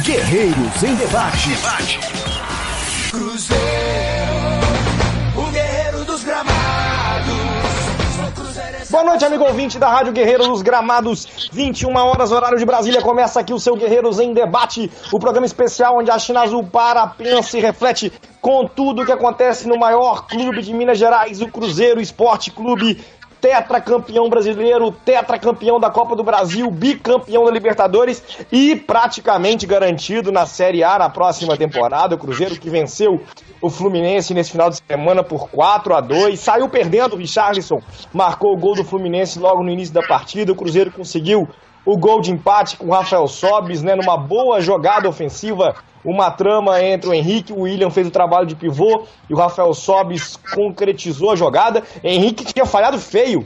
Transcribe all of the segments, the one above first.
Guerreiros em Debate. Cruzeiro, o guerreiro dos gramados. Boa noite, amigo ouvinte da Rádio Guerreiro dos Gramados. 21 horas, horário de Brasília. Começa aqui o seu Guerreiros em Debate, o programa especial onde a China Azul para, pensa e reflete com tudo o que acontece no maior clube de Minas Gerais, o Cruzeiro Esporte Clube. Tetracampeão brasileiro, tetracampeão da Copa do Brasil, bicampeão da Libertadores e praticamente garantido na Série A na próxima temporada. O Cruzeiro que venceu o Fluminense nesse final de semana por 4-2, saiu perdendo. O Richarlison marcou o gol do Fluminense logo no início da partida. O Cruzeiro conseguiu o gol de empate com o Rafael Sobis, numa boa jogada ofensiva, uma trama entre o Henrique, o William fez o trabalho de pivô e o Rafael Sobis concretizou a jogada. Henrique tinha falhado feio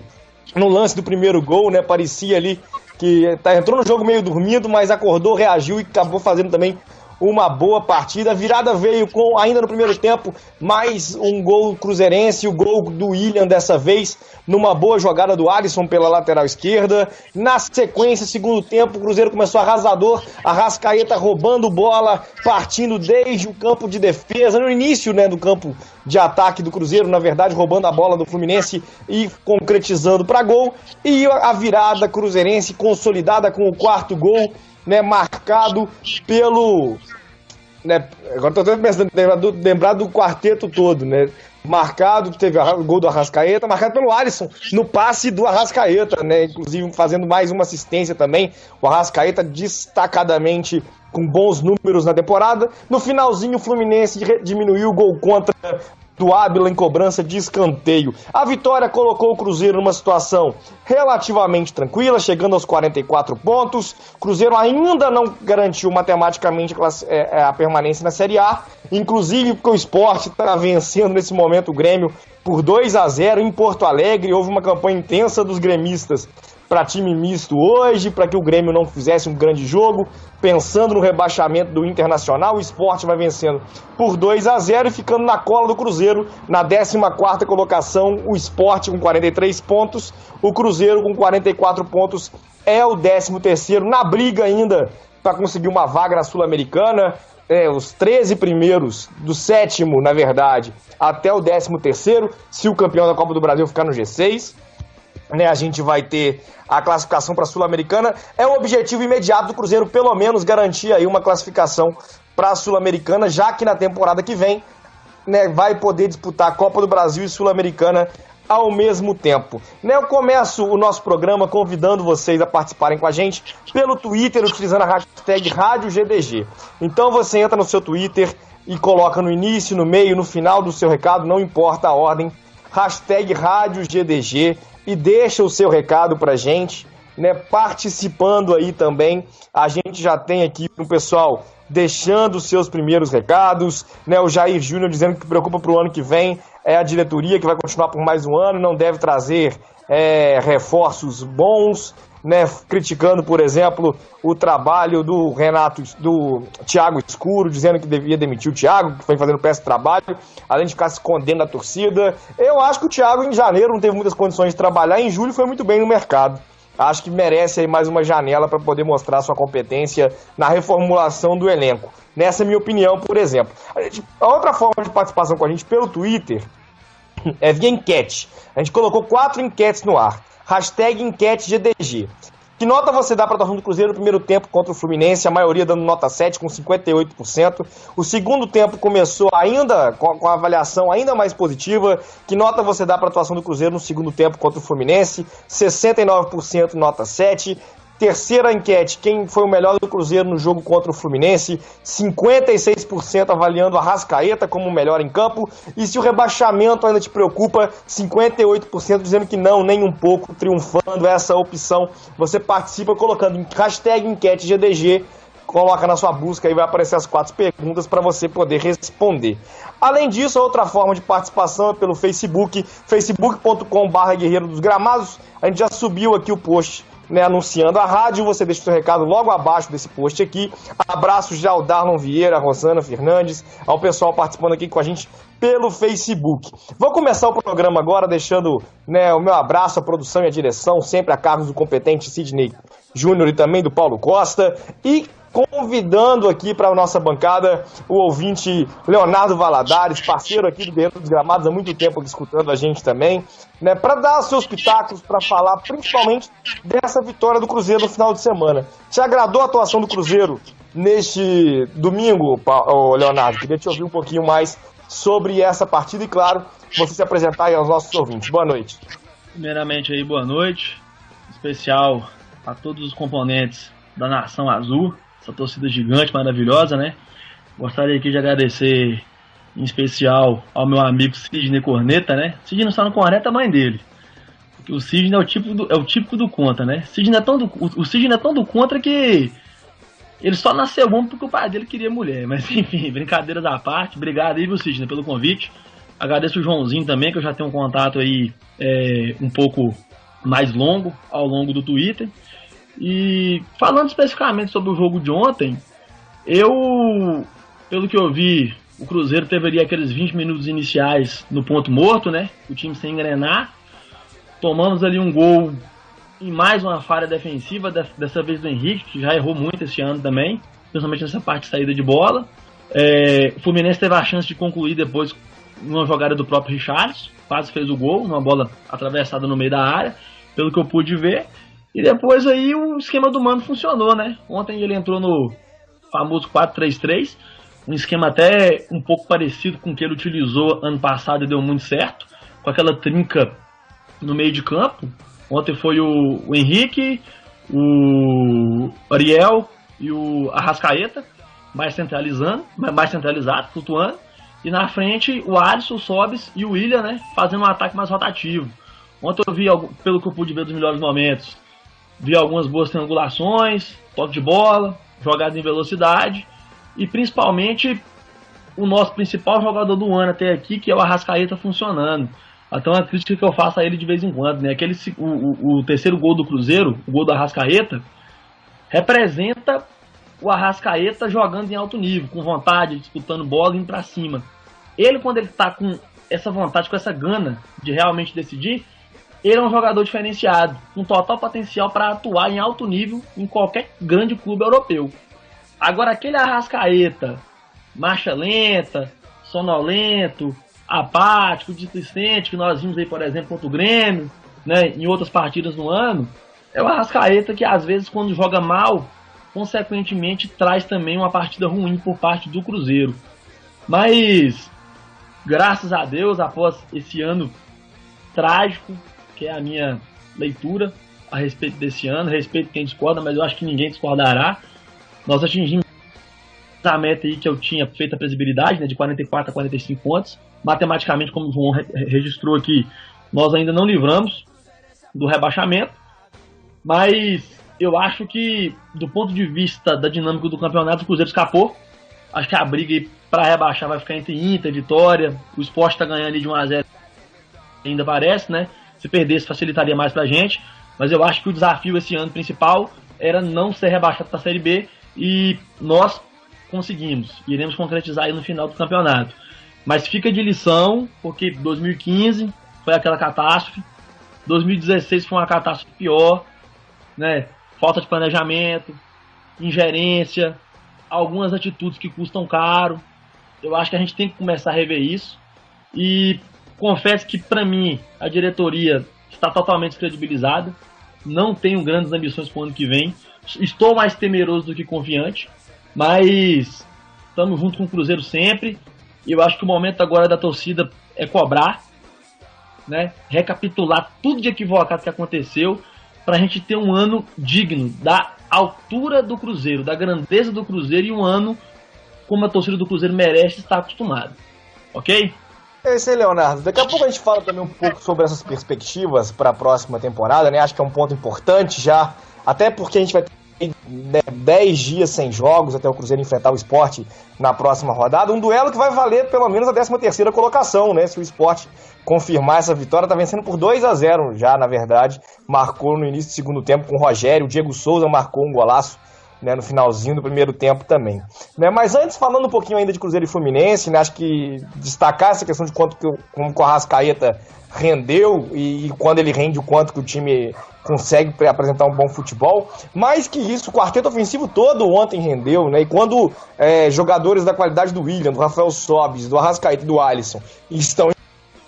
no lance do primeiro gol, parecia ali que entrou no jogo meio dormindo, mas acordou, reagiu e acabou fazendo também uma boa partida. A virada veio com, ainda no primeiro tempo, mais um gol cruzeirense, o gol do William dessa vez, numa boa jogada do Alisson pela lateral esquerda. Na sequência, segundo tempo, o Cruzeiro começou arrasador, Arrascaeta roubando bola, partindo desde o campo de defesa, no início do campo de ataque do Cruzeiro, na verdade, roubando a bola do Fluminense e concretizando para gol. E a virada cruzeirense consolidada com o quarto gol, marcado pelo... agora estou pensando, lembrar do quarteto todo, marcado, teve o gol do Arrascaeta, marcado pelo Alisson, no passe do Arrascaeta, inclusive fazendo mais uma assistência também, o Arrascaeta destacadamente com bons números na temporada. No finalzinho o Fluminense diminuiu o gol contra do Ábila em cobrança de escanteio. A vitória colocou o Cruzeiro numa situação relativamente tranquila, chegando aos 44 pontos. O Cruzeiro ainda não garantiu matematicamente a permanência na Série A, inclusive porque o Sport está vencendo nesse momento o Grêmio por 2-0 em Porto Alegre. Houve uma campanha intensa dos gremistas para time misto hoje, para que o Grêmio não fizesse um grande jogo, pensando no rebaixamento do Internacional. O Sport vai vencendo por 2-0 e ficando na cola do Cruzeiro, na 14ª colocação, o Sport com 43 pontos, o Cruzeiro com 44 pontos é o 13º, na briga ainda para conseguir uma vaga na Sul-Americana. Os 13 primeiros, do 7º, na verdade, até o 13º, se o campeão da Copa do Brasil ficar no G6. A gente vai ter a classificação para a Sul-Americana. É o objetivo imediato do Cruzeiro, pelo menos garantir aí uma classificação para a Sul-Americana, já que na temporada que vem vai poder disputar a Copa do Brasil e Sul-Americana ao mesmo tempo. Eu começo o nosso programa convidando vocês a participarem com a gente pelo Twitter, utilizando a hashtag RádioGDG. Então você entra no seu Twitter e coloca no início, no meio, no final do seu recado, não importa a ordem, hashtag RádioGDG, e deixa o seu recado pra gente, participando aí também. A gente já tem aqui um pessoal deixando os seus primeiros recados, o Jair Júnior dizendo que preocupa pro ano que vem é a diretoria, que vai continuar por mais um ano, não deve trazer reforços bons, criticando, por exemplo, o trabalho do Thiago Escuro, dizendo que devia demitir o Thiago, que foi fazendo péssimo trabalho, além de ficar se escondendo da torcida. Eu acho que o Thiago em janeiro não teve muitas condições de trabalhar, em julho foi muito bem no mercado. Acho que merece aí mais uma janela para poder mostrar sua competência na reformulação do elenco. Nessa é a minha opinião, por exemplo. A outra forma de participação com a gente pelo Twitter é via enquete. A gente colocou 4 enquetes no ar. Hashtag enquete GDG. Que nota você dá para a atuação do Cruzeiro no primeiro tempo contra o Fluminense? A maioria dando nota 7, com 58%. O segundo tempo começou ainda com a avaliação ainda mais positiva. Que nota você dá para a atuação do Cruzeiro no segundo tempo contra o Fluminense? 69% nota 7. Terceira enquete, quem foi o melhor do Cruzeiro no jogo contra o Fluminense? 56% avaliando a Arrascaeta como o melhor em campo. E se o rebaixamento ainda te preocupa, 58% dizendo que não, nem um pouco, triunfando essa opção. Você participa colocando hashtag enquete GDG, coloca na sua busca e vai aparecer as 4 perguntas para você poder responder. Além disso, a outra forma de participação é pelo Facebook, facebook.com/Guerreiro dos Gramados. A gente já subiu aqui o post anunciando a rádio, você deixa o seu recado logo abaixo desse post aqui. Abraços já ao Darlon Vieira, a Rosana Fernandes, ao pessoal participando aqui com a gente pelo Facebook. Vou começar o programa agora deixando o meu abraço à produção e à direção, sempre a cargo do competente Sidney Júnior e também do Paulo Costa. E convidando aqui para a nossa bancada o ouvinte Leonardo Valadares, parceiro aqui do Guerreiro dos Gramados há muito tempo aqui escutando a gente também, né, para dar seus pitacos, para falar principalmente dessa vitória do Cruzeiro no final de semana. Te agradou a atuação do Cruzeiro neste domingo, Leonardo? Queria te ouvir um pouquinho mais sobre essa partida e, claro, você se apresentar aí aos nossos ouvintes. Boa noite. Primeiramente aí, boa noite, especial a todos os componentes da Nação Azul, essa torcida gigante, maravilhosa, né? Gostaria aqui de agradecer em especial ao meu amigo Sidney Corneta, né? Sidney não só no Corneta, a mãe dele. Porque o Sidney é o típico do contra, né? O Sidney é tão do contra que ele só nasceu bom porque o pai dele queria mulher. Mas enfim, brincadeiras à parte. Obrigado aí, viu, Sidney, pelo convite. Agradeço o Joãozinho também, que eu já tenho um contato aí um pouco mais longo, ao longo do Twitter. E falando especificamente sobre o jogo de ontem, pelo que eu vi, o Cruzeiro teve ali aqueles 20 minutos iniciais no ponto morto, né? O time sem engrenar. Tomamos ali um gol em mais uma falha defensiva, dessa vez do Henrique, que já errou muito esse ano também, principalmente nessa parte de saída de bola. O Fluminense teve a chance de concluir depois numa jogada do próprio Richarlison, quase fez o gol, uma bola atravessada no meio da área, pelo que eu pude ver. E depois aí o esquema do Mano funcionou, né? Ontem ele entrou no famoso 4-3-3, um esquema até um pouco parecido com o que ele utilizou ano passado e deu muito certo, com aquela trinca no meio de campo. Ontem foi o Henrique, o Ariel e o Arrascaeta, mais centralizado, flutuando. E na frente o Alisson, o Sobis e o Willian, né, fazendo um ataque mais rotativo. Ontem eu vi, pelo que eu pude ver dos melhores momentos, vi algumas boas triangulações, toque de bola, jogadas em velocidade e principalmente o nosso principal jogador do ano até aqui, que é o Arrascaeta, funcionando. Até uma crítica que eu faço a ele de vez em quando, né? O terceiro gol do Cruzeiro, o gol do Arrascaeta, representa o Arrascaeta jogando em alto nível, com vontade, disputando bola e indo pra cima. Ele, quando ele tá com essa vontade, com essa gana de realmente decidir, ele é um jogador diferenciado, com total potencial para atuar em alto nível em qualquer grande clube europeu. Agora, aquele Arrascaeta, marcha lenta, sonolento, apático, displicente, que nós vimos aí, por exemplo, contra o Grêmio, né, em outras partidas no ano, é o Arrascaeta que, às vezes, quando joga mal, consequentemente, traz também uma partida ruim por parte do Cruzeiro. Mas, graças a Deus, após esse ano trágico, que é a minha leitura a respeito desse ano, respeito quem discorda, mas eu acho que ninguém discordará, nós atingimos a meta aí que eu tinha feito a previsibilidade, né, de 44 a 45 pontos. Matematicamente, como o João registrou aqui, nós ainda não livramos do rebaixamento, mas eu acho que, do ponto de vista da dinâmica do campeonato, o Cruzeiro escapou. Acho que a briga para rebaixar vai ficar entre Inter e Vitória. O Sport está ganhando ali de 1-0, ainda parece, né? Se perdesse, facilitaria mais pra gente. Mas eu acho que o desafio esse ano principal era não ser rebaixado para a Série B, e nós conseguimos. Iremos concretizar aí no final do campeonato. Mas fica de lição, porque 2015 foi aquela catástrofe, 2016 foi uma catástrofe pior, né? Falta de planejamento, ingerência, algumas atitudes que custam caro. Eu acho que a gente tem que começar a rever isso. E confesso que, para mim, a diretoria está totalmente descredibilizada. Não tenho grandes ambições para o ano que vem. Estou mais temeroso do que confiante. Mas estamos junto com o Cruzeiro sempre. E eu acho que o momento agora da torcida é cobrar, né? Recapitular tudo de equivocado que aconteceu, para a gente ter um ano digno da altura do Cruzeiro, da grandeza do Cruzeiro, e um ano como a torcida do Cruzeiro merece estar acostumada. Ok? É isso aí, Leonardo. Daqui a pouco a gente fala também um pouco sobre essas perspectivas para a próxima temporada, né? Acho que é um ponto importante já, até porque a gente vai ter 10 dias sem jogos até o Cruzeiro enfrentar o Sport na próxima rodada. Um duelo que vai valer pelo menos a 13ª colocação, né? Se o Sport confirmar essa vitória, tá vencendo por 2-0 já, na verdade. Marcou no início do segundo tempo com o Rogério. O Diego Souza marcou um golaço né, no finalzinho do primeiro tempo também. Né, mas antes, falando um pouquinho ainda de Cruzeiro e Fluminense, né, acho que destacar essa questão de como o Arrascaeta rendeu e quando ele rende o quanto que o time consegue apresentar um bom futebol. Mais que isso, o quarteto ofensivo todo ontem rendeu, né? E quando jogadores da qualidade do William, do Rafael Sobis, do Arrascaeta e do Alisson estão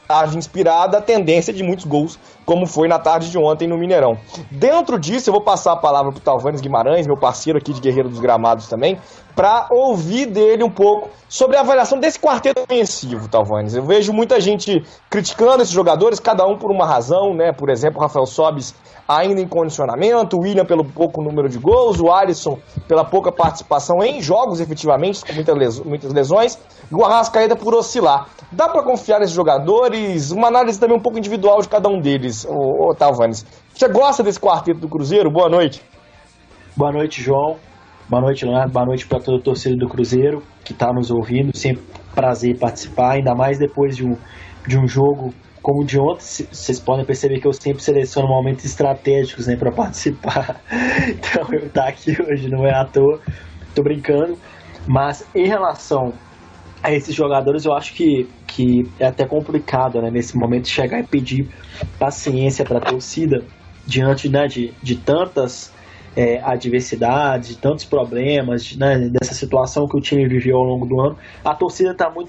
tarde inspirada, a tendência de muitos gols, como foi na tarde de ontem no Mineirão. Dentro disso, eu vou passar a palavra para o Talvanes Guimarães, meu parceiro aqui de Guerreiro dos Gramados também, para ouvir dele um pouco sobre a avaliação desse quarteto ofensivo, Talvanes. Eu vejo muita gente criticando esses jogadores, cada um por uma razão, né? Por exemplo, o Rafael Sobis ainda em condicionamento, o William pelo pouco número de gols, o Alisson pela pouca participação em jogos, efetivamente, com muitas lesões, e o Arrascaeta por oscilar. Dá para confiar nesses jogadores? Uma análise também um pouco individual de cada um deles, ô Talvanes. Você gosta desse quarteto do Cruzeiro? Boa noite. Boa noite, João. Boa noite, Leonardo. Boa noite para toda a torcida do Cruzeiro que está nos ouvindo. Sempre prazer participar, ainda mais depois de um jogo como o de ontem. Vocês podem perceber que eu sempre seleciono momentos estratégicos, né, para participar. Então eu estar aqui hoje não é à toa. Tô brincando. Mas em relação a esses jogadores, eu acho que é até complicado, né, nesse momento chegar e pedir paciência para a torcida diante, né, de tantas adversidades, de tantos problemas, né, dessa situação que o time viveu ao longo do ano. A torcida está muito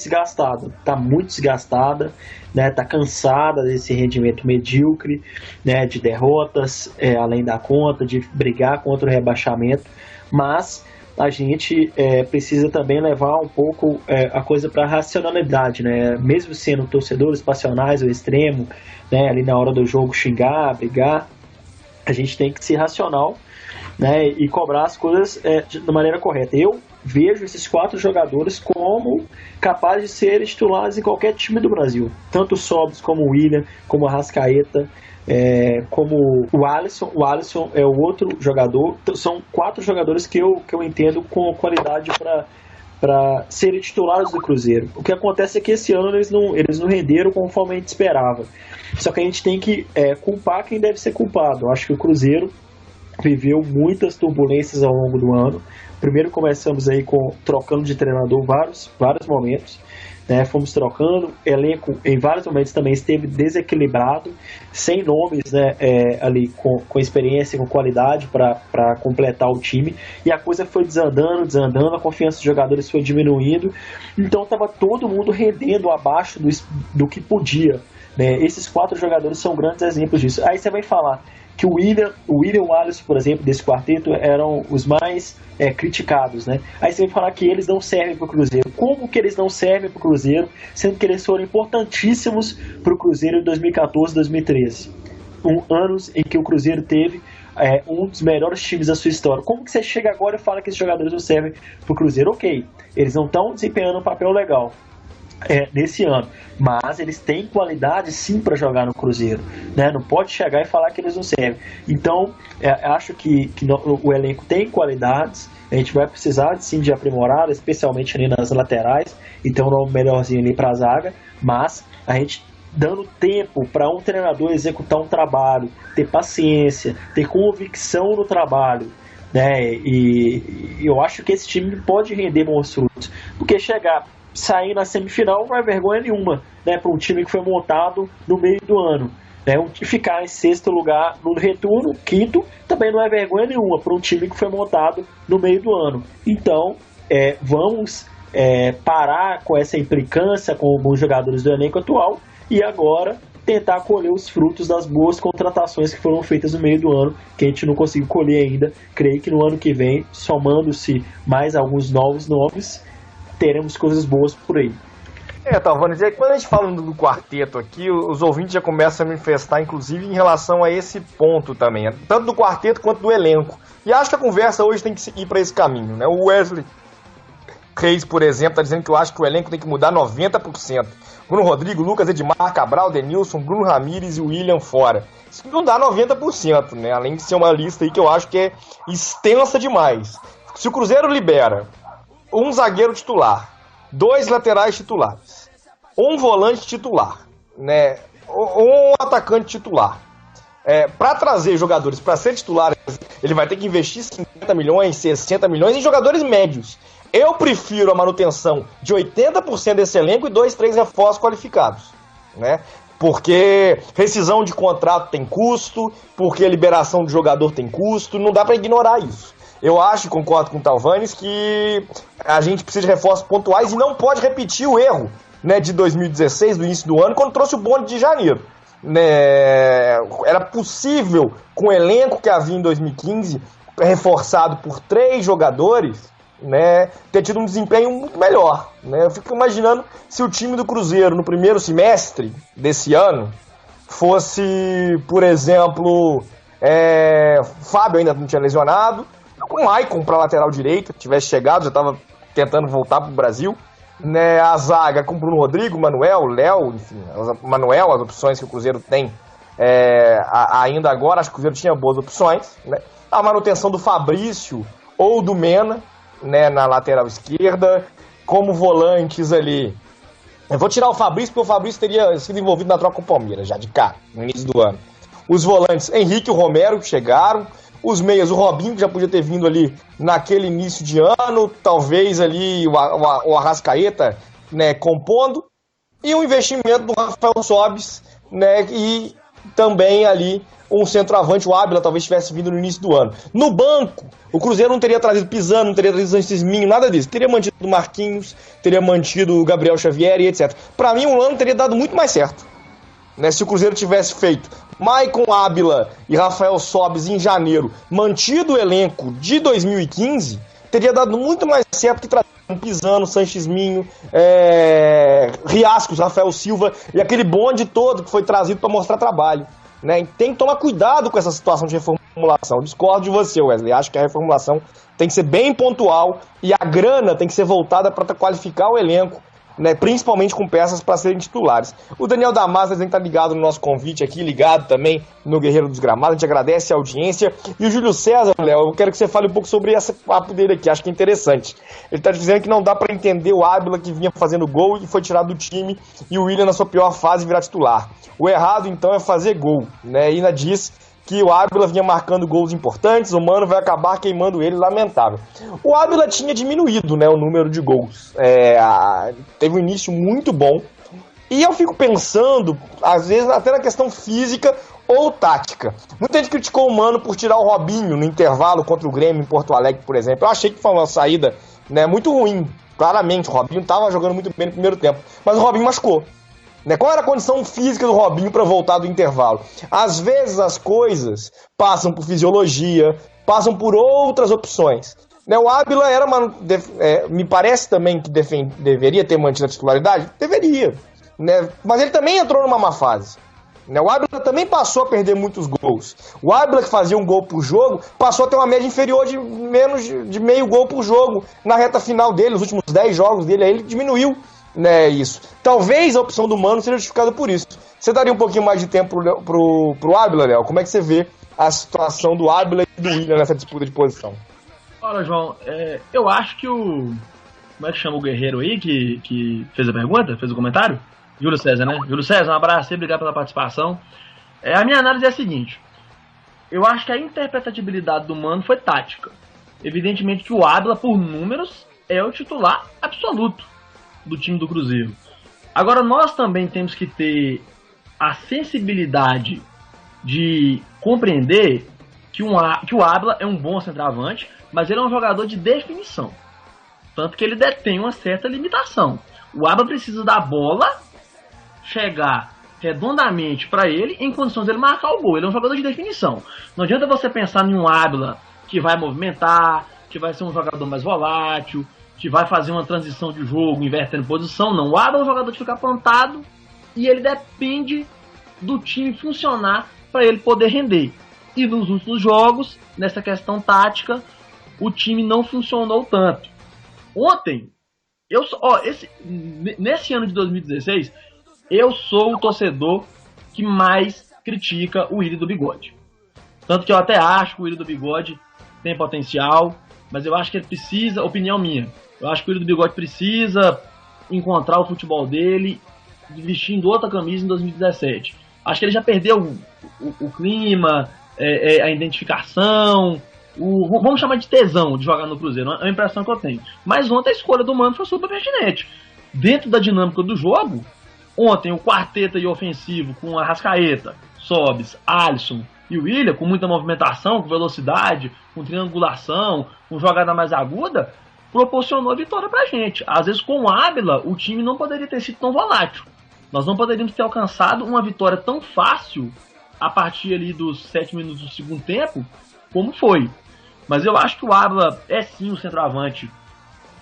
desgastada, né, está cansada desse rendimento medíocre, né, de derrotas além da conta, de brigar contra o rebaixamento, mas a gente precisa também levar um pouco a coisa para a racionalidade, né? Mesmo sendo torcedores passionais ao extremo, né, ali na hora do jogo xingar, brigar, a gente tem que ser racional, né, e cobrar as coisas da maneira correta. Eu vejo esses 4 jogadores como capazes de serem titulares em qualquer time do Brasil, tanto o Sobis como o William, como o Arrascaeta, como o Alisson. O Alisson é o outro jogador. São 4 jogadores que eu entendo com qualidade para serem titulares do Cruzeiro. O que acontece é que esse ano eles não renderam conforme a gente esperava. Só que a gente tem que culpar quem deve ser culpado. Eu acho que o Cruzeiro viveu muitas turbulências ao longo do ano. Primeiro começamos aí trocando de treinador vários momentos, né? Fomos trocando, elenco em vários momentos também esteve desequilibrado, sem nomes, né, ali com experiência, com qualidade para completar o time, e a coisa foi desandando, a confiança dos jogadores foi diminuindo, então estava todo mundo rendendo abaixo do que podia, né? Esses 4 jogadores são grandes exemplos disso. Aí você vai falar que o William e o Alisson, por exemplo, desse quarteto, eram os mais criticados, né? Aí você vai falar que eles não servem para o Cruzeiro. Como que eles não servem para o Cruzeiro, sendo que eles foram importantíssimos para o Cruzeiro em 2014 e 2013? Anos em que o Cruzeiro teve um dos melhores times da sua história. Como que você chega agora e fala que esses jogadores não servem para o Cruzeiro? Ok, eles não estão desempenhando um papel legal nesse ano, mas eles têm qualidade sim para jogar no Cruzeiro, né? Não pode chegar e falar que eles não servem. Então acho que o elenco tem qualidades, a gente vai precisar sim de aprimorar, especialmente ali nas laterais, então um melhorzinho ali para a zaga, mas a gente dando tempo para um treinador executar um trabalho, ter paciência, ter convicção no trabalho, né? E eu acho que esse time pode render bons frutos, porque sair na semifinal não é vergonha nenhuma, né, para um time que foi montado no meio do ano, né? Ficar em 6º lugar no retorno, 5º, também não é vergonha nenhuma para um time que foi montado no meio do ano. Então vamos parar com essa implicância com alguns jogadores do elenco atual e agora tentar colher os frutos das boas contratações que foram feitas no meio do ano, que a gente não conseguiu colher ainda. Creio que no ano que vem, somando-se mais alguns novos nomes, teremos coisas boas por aí. Talvanes, e aí quando a gente fala do quarteto aqui, os ouvintes já começam a manifestar, inclusive, em relação a esse ponto também, tanto do quarteto quanto do elenco. E acho que a conversa hoje tem que seguir para esse caminho, né? O Wesley Reis, por exemplo, está dizendo que eu acho que o elenco tem que mudar 90%. Bruno Rodrigo, Lucas Edmar, Cabral, Denilson, Bruno Ramires e o William fora. Isso não dá 90%, né? Além de ser uma lista aí que eu acho que é extensa demais. Se o Cruzeiro libera um zagueiro titular, 2 laterais titulares, um volante titular, né, um atacante titular, para trazer jogadores para ser titulares, ele vai ter que investir 50 milhões, 60 milhões em jogadores médios. Eu prefiro a manutenção de 80% desse elenco e 2, 3 reforços qualificados, né? Porque rescisão de contrato tem custo, porque liberação de jogador tem custo, não dá para ignorar isso. Eu acho, concordo com o Talvanes, que a gente precisa de reforços pontuais e não pode repetir o erro, né, de 2016, do início do ano, quando trouxe o bonde de janeiro. Né? Era possível, com o elenco que havia em 2015, reforçado por 3 jogadores, né, ter tido um desempenho muito melhor, né? Eu fico imaginando se o time do Cruzeiro no primeiro semestre desse ano fosse, por exemplo, Fábio ainda não tinha lesionado, o Maicon para lateral direita, tivesse chegado, já estava tentando voltar para o Brasil, né? A zaga com Bruno Rodrigo, Manuel, Léo, enfim, Manuel, as opções que o Cruzeiro tem ainda agora, acho que o Cruzeiro tinha boas opções, né? A manutenção do Fabrício ou do Mena, né, na lateral esquerda, como volantes ali. Eu vou tirar o Fabrício, porque o Fabrício teria sido envolvido na troca com o Palmeiras, já de cá, no início do ano. Os volantes, Henrique e o Romero, que chegaram. Os meias, o Robinho, que já podia ter vindo ali naquele início de ano. Talvez ali o Arrascaeta, né, compondo. E o investimento do Rafael Sobis, né, e também ali um centroavante, o Ábila, talvez tivesse vindo no início do ano. No banco, o Cruzeiro não teria trazido Pisano, não teria trazido Sancisminho, nada disso. Teria mantido o Marquinhos, teria mantido o Gabriel Xavier e etc. Para mim, o ano teria dado muito mais certo, né, se o Cruzeiro tivesse feito Maicon, Ábila e Rafael Sobis em janeiro, mantido o elenco de 2015, teria dado muito mais certo que trazer um Pisano, Sancisminho, Riascos, Rafael Silva e aquele bonde todo que foi trazido para mostrar trabalho. Né? Tem que tomar cuidado com essa situação de reformulação. Discordo de você, Wesley. Acho que a reformulação tem que ser bem pontual e a grana tem que ser voltada para qualificar o elenco, né? Principalmente com peças para serem titulares. O Daniel Damasio está ligado no nosso convite aqui, ligado também no Guerreiro dos Gramados. A gente agradece a audiência. E o Júlio César, Léo, eu quero que você fale um pouco sobre esse papo dele aqui. Acho que é interessante. Ele está dizendo que não dá para entender o Ábila que vinha fazendo gol e foi tirado do time e o William na sua pior fase virar titular. O errado, então, é fazer gol, né? E ainda diz que o Ábila vinha marcando gols importantes, o Mano vai acabar queimando ele, lamentável. O Ábila tinha diminuído, né, o número de gols. Teve um início muito bom. E eu fico pensando, às vezes, até na questão física ou tática. Muita gente criticou o Mano por tirar o Robinho no intervalo contra o Grêmio em Porto Alegre, por exemplo. Eu achei que foi uma saída, né, muito ruim. Claramente, o Robinho estava jogando muito bem no primeiro tempo, mas o Robinho machucou. Né? Qual era a condição física do Robinho para voltar do intervalo? Às vezes as coisas passam por fisiologia, passam por outras opções. Né? O Ábila me parece também que deveria ter mantido a titularidade? Deveria. Né? Mas ele também entrou numa má fase. Né? O Ábila também passou a perder muitos gols. O Ábila, que fazia um gol por jogo, passou a ter uma média inferior de menos de meio gol por jogo na reta final dele, nos últimos 10 jogos dele, aí ele diminuiu. Né, isso. Talvez a opção do Mano seja justificada por isso. Você daria um pouquinho mais de tempo pro Ábila, Léo? Como é que você vê a situação do Ábila e do William nessa disputa de posição? Olha, João, eu acho que como é que chama o guerreiro aí que fez a pergunta, fez o comentário? Júlio César, né? Júlio César, um abraço, obrigado pela participação. A minha análise é a seguinte: eu acho que a interpretabilidade do Mano foi tática. Evidentemente que o Ábila, por números, é o titular absoluto do time do Cruzeiro. Agora, nós também temos que ter a sensibilidade de compreender que o Ábila é um bom centroavante, mas ele é um jogador de definição. Tanto que ele detém uma certa limitação. O Ábila precisa da bola chegar redondamente para ele, em condições de ele marcar o gol. Ele é um jogador de definição. Não adianta você pensar em um Ábila que vai movimentar, que vai ser um jogador mais volátil, que vai fazer uma transição de jogo, invertendo posição, não. O Ábila é um jogador que fica plantado e ele depende do time funcionar para ele poder render. E nos últimos jogos, nessa questão tática, o time não funcionou tanto. Ontem, nesse ano de 2016, eu sou o torcedor que mais critica o Willian do Bigode. Tanto que eu até acho que o Willian do Bigode tem potencial, mas eu acho que ele precisa, opinião minha, eu acho que o Willian do Bigode precisa encontrar o futebol dele vestindo outra camisa em 2017. Acho que ele já perdeu o clima, a identificação, vamos chamar de tesão de jogar no Cruzeiro, é a impressão que eu tenho. Mas ontem a escolha do Mano foi super pertinente. Dentro da dinâmica do jogo, ontem o quarteto aí ofensivo com Arrascaeta, Sobis, Alisson e o William, com muita movimentação, com velocidade, com triangulação, com jogada mais aguda, proporcionou a vitória pra gente. Às vezes com o Ábila, o time não poderia ter sido tão volátil. Nós não poderíamos ter alcançado uma vitória tão fácil a partir ali dos 7 minutos do segundo tempo, como foi. Mas eu acho que o Ábila é sim o centroavante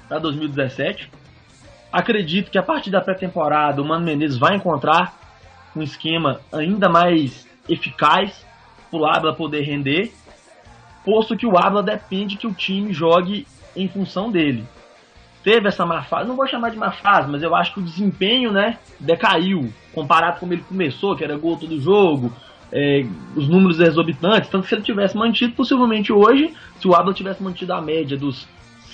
para 2017. Acredito que a partir da pré-temporada o Mano Menezes vai encontrar um esquema ainda mais eficaz para o Ábila poder render, posto que o Ábila depende que o time jogue em função dele. Teve essa má fase, não vou chamar de má fase, mas eu acho que o desempenho, né, decaiu, comparado com como ele começou, que era gol todo jogo, os números exorbitantes, tanto que se ele tivesse mantido, possivelmente hoje, se o Ábila tivesse mantido a média dos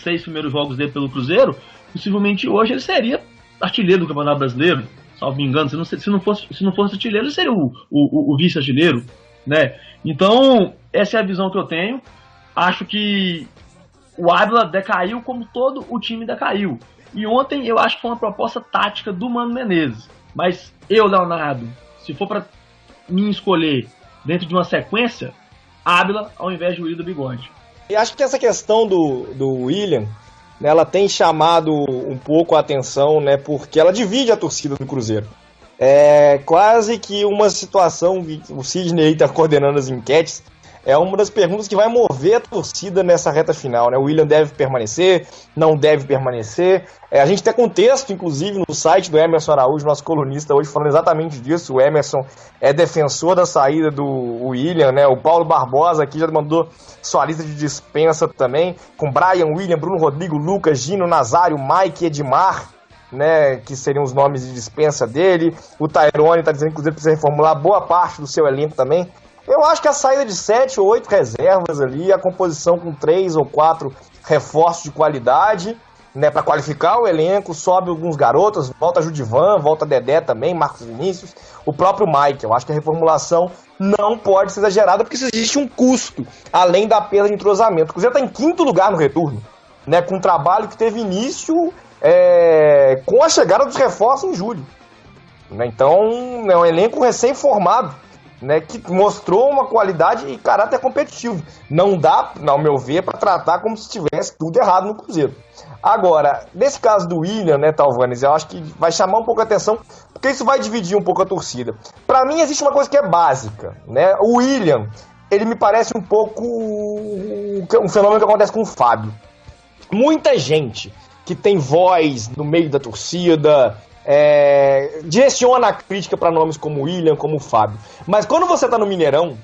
6 primeiros jogos dele pelo Cruzeiro, possivelmente hoje ele seria artilheiro do Campeonato Brasileiro, salvo me engano, se não fosse artilheiro, ele seria o vice-artilheiro, né? Então, essa é a visão que eu tenho. Acho que o Ábila decaiu como todo o time decaiu. E ontem eu acho que foi uma proposta tática do Mano Menezes. Mas eu, Leonardo, se for para mim escolher dentro de uma sequência, Ábila ao invés de William do Bigode. E acho que essa questão do William, né, ela tem chamado um pouco a atenção, né, porque ela divide a torcida do Cruzeiro. É quase que uma situação, o Sidney está coordenando as enquetes, é uma das perguntas que vai mover a torcida nessa reta final, né? O William deve permanecer, não deve permanecer. A gente tem contexto, inclusive, no site do Emerson Araújo, nosso colunista, hoje falando exatamente disso. O Emerson é defensor da saída do William, né? O Paulo Barbosa aqui já mandou sua lista de dispensa também, com Brian, William, Bruno Rodrigo, Lucas, Gino, Nazário, Mike, Edmar, né, que seriam os nomes de dispensa dele. O Tairone está dizendo que o Cruzeiro precisa reformular boa parte do seu elenco também. Eu acho que a saída de 7 ou 8 reservas ali, a composição com 3 ou 4 reforços de qualidade, né, para qualificar o elenco, sobe alguns garotos, volta Judivan, volta Dedé também, Marcos Vinícius, o próprio Mike. Eu acho que a reformulação não pode ser exagerada, porque existe um custo, além da perda de entrosamento. O Cruzeiro está em 5º lugar no retorno, né, com um trabalho que teve início com a chegada dos reforços em julho. Né, então, é um elenco recém-formado, né, que mostrou uma qualidade e caráter competitivo. Não dá, ao meu ver, para tratar como se tivesse tudo errado no Cruzeiro. Agora, nesse caso do William, né, Talvanes, eu acho que vai chamar um pouco a atenção, porque isso vai dividir um pouco a torcida. Para mim, existe uma coisa que é básica, né? O William, ele me parece um pouco um fenômeno que acontece com o Fábio. Muita gente que tem voz no meio da torcida direciona a crítica para nomes como o William, como o Fábio. Mas quando você está no Mineirão,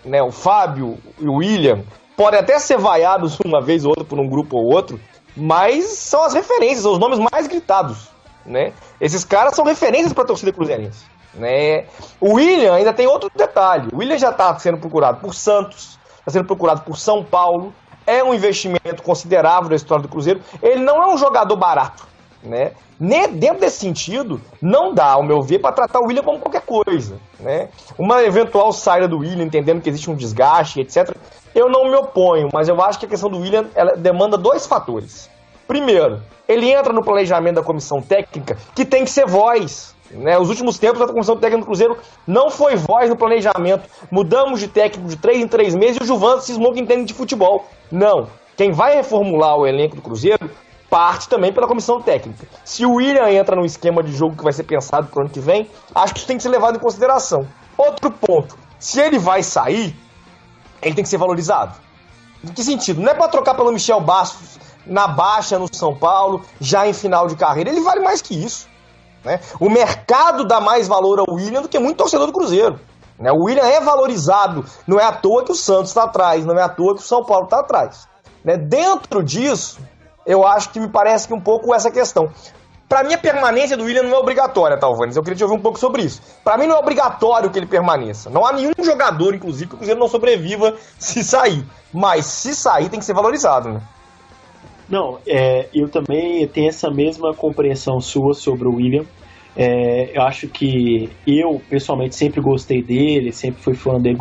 né, o Fábio e o William podem até ser vaiados uma vez ou outra por um grupo ou outro, mas são as referências, são os nomes mais gritados, né? Esses caras são referências para a torcida cruzeirense, né? O William ainda tem outro detalhe. O William já está sendo procurado por Santos, está sendo procurado por São Paulo. É um investimento considerável da história do Cruzeiro. Ele não é um jogador barato, né? Dentro desse sentido, não dá, ao meu ver, para tratar o William como qualquer coisa, né? Uma eventual saída do William, entendendo que existe um desgaste, etc., eu não me oponho, mas eu acho que a questão do William ela demanda 2 fatores. Primeiro, ele entra no planejamento da comissão técnica, que tem que ser voz, né? Os últimos tempos, a comissão técnica do Cruzeiro não foi voz no planejamento. Mudamos de técnico de 3 em 3 meses e o Juvan cismou que entende de futebol. Não. Quem vai reformular o elenco do Cruzeiro parte também pela comissão técnica. Se o William entra num esquema de jogo que vai ser pensado para o ano que vem, acho que isso tem que ser levado em consideração. Outro ponto, se ele vai sair, ele tem que ser valorizado. Em que sentido? Não é para trocar pelo Michel Bastos na baixa no São Paulo, já em final de carreira. Ele vale mais que isso, né? O mercado dá mais valor ao William do que muito torcedor do Cruzeiro, né? O William é valorizado, não é à toa que o Santos está atrás, não é à toa que o São Paulo está atrás, né? Dentro disso, eu acho que me parece que um pouco essa questão. Para mim, a permanência do William não é obrigatória, Talvanes. Eu queria te ouvir um pouco sobre isso. Para mim, não é obrigatório que ele permaneça. Não há nenhum jogador, inclusive, que o Cruzeiro não sobreviva se sair. Mas, se sair, tem que ser valorizado, né? Não, eu também tenho essa mesma compreensão sua sobre o William. Eu acho que eu, pessoalmente, sempre gostei dele, sempre fui fã dele,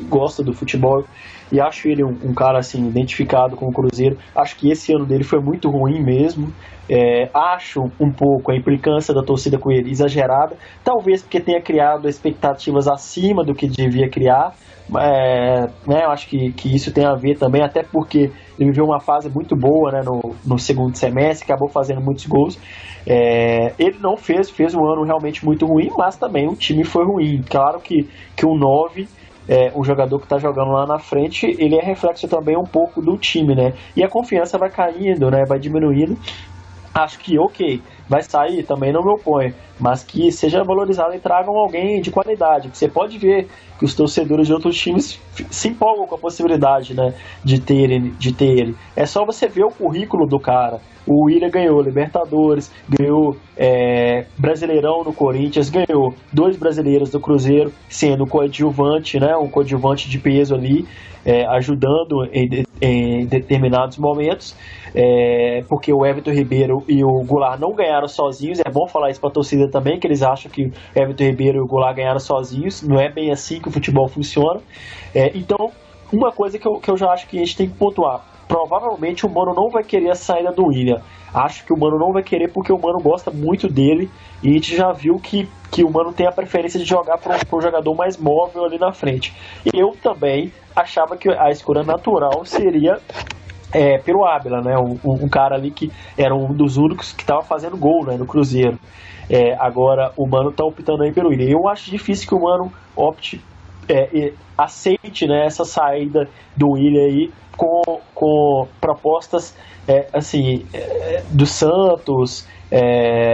gosto do futebol e acho ele um cara assim, identificado com o Cruzeiro. Acho que esse ano dele foi muito ruim mesmo. Acho um pouco a implicância da torcida com ele exagerada, talvez porque tenha criado expectativas acima do que devia criar. Eu acho que isso tem a ver também, até porque ele viveu uma fase muito boa, né, no segundo semestre, acabou fazendo muitos gols. Ele não fez um ano realmente muito ruim, mas também o time foi ruim. Claro que o 9, o jogador que está jogando lá na frente, ele é reflexo também um pouco do time, né? E a confiança vai caindo, né? Vai diminuindo. Acho que, vai sair, também não me oponho, mas que seja valorizado e tragam alguém de qualidade. Você pode ver que os torcedores de outros times se empolgam com a possibilidade, né, de ter ele. É só você ver o currículo do cara. O Willian ganhou Libertadores, ganhou Brasileirão no Corinthians, ganhou 2 brasileiros do Cruzeiro, sendo coadjuvante, né, um coadjuvante de peso ali, ajudando em determinados momentos, porque o Everton Ribeiro e o Goulart não ganharam sozinhos. É bom falar isso para a torcida também, que eles acham que o Everton Ribeiro e o Goulart ganharam sozinhos. Não é bem assim que o futebol funciona. Então, uma coisa que eu já acho que a gente tem que pontuar: provavelmente o Mano não vai querer a saída do Willian. Acho que o Mano não vai querer, porque o Mano gosta muito dele, e a gente já viu que o Mano tem a preferência de jogar para um jogador mais móvel ali na frente. E eu também achava que a escolha natural seria pelo Ábila, né? Um cara ali que era um dos únicos que estava fazendo gol, né, no Cruzeiro. Agora o Mano está optando aí pelo Willian. Eu acho difícil que o Mano aceite, né, essa saída do Willian aí com propostas do Santos,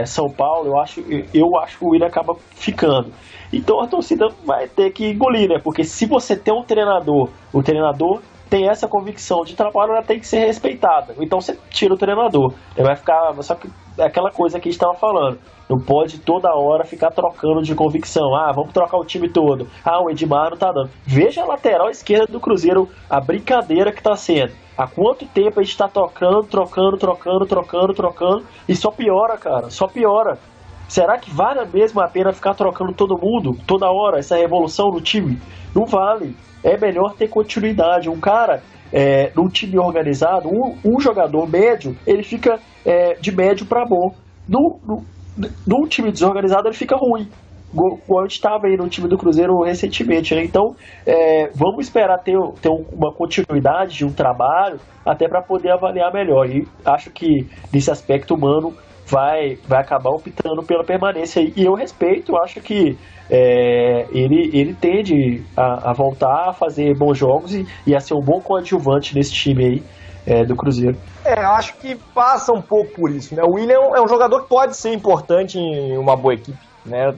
São Paulo. Eu acho que o Willian acaba ficando. Então a torcida vai ter que engolir, né? Porque se você tem um treinador, o treinador tem essa convicção de trabalho, ela tem que ser respeitada. Então você tira o treinador. Ele vai ficar. Só que é aquela coisa que a gente estava falando. Não pode toda hora ficar trocando de convicção. Vamos trocar o time todo. O Edmar não tá dando. Veja a lateral esquerda do Cruzeiro, a brincadeira que está sendo. Há quanto tempo a gente está trocando, e só piora, cara. Só piora. Será que vale mesmo a pena ficar trocando todo mundo, toda hora, essa revolução no time? Não vale. É melhor ter continuidade. Um cara, num time organizado, um jogador médio, ele fica de médio para bom. Num time desorganizado, ele fica ruim. Como a gente estava aí no time do Cruzeiro recentemente, né? Então, vamos esperar ter uma continuidade de um trabalho, até para poder avaliar melhor. E acho que, nesse aspecto, o Mano vai acabar optando pela permanência. E eu respeito, acho que ele tende a voltar a fazer bons jogos e a ser um bom coadjuvante nesse time aí do Cruzeiro. Eu acho que passa um pouco por isso, né? O Willian é um jogador que pode ser importante em uma boa equipe, né?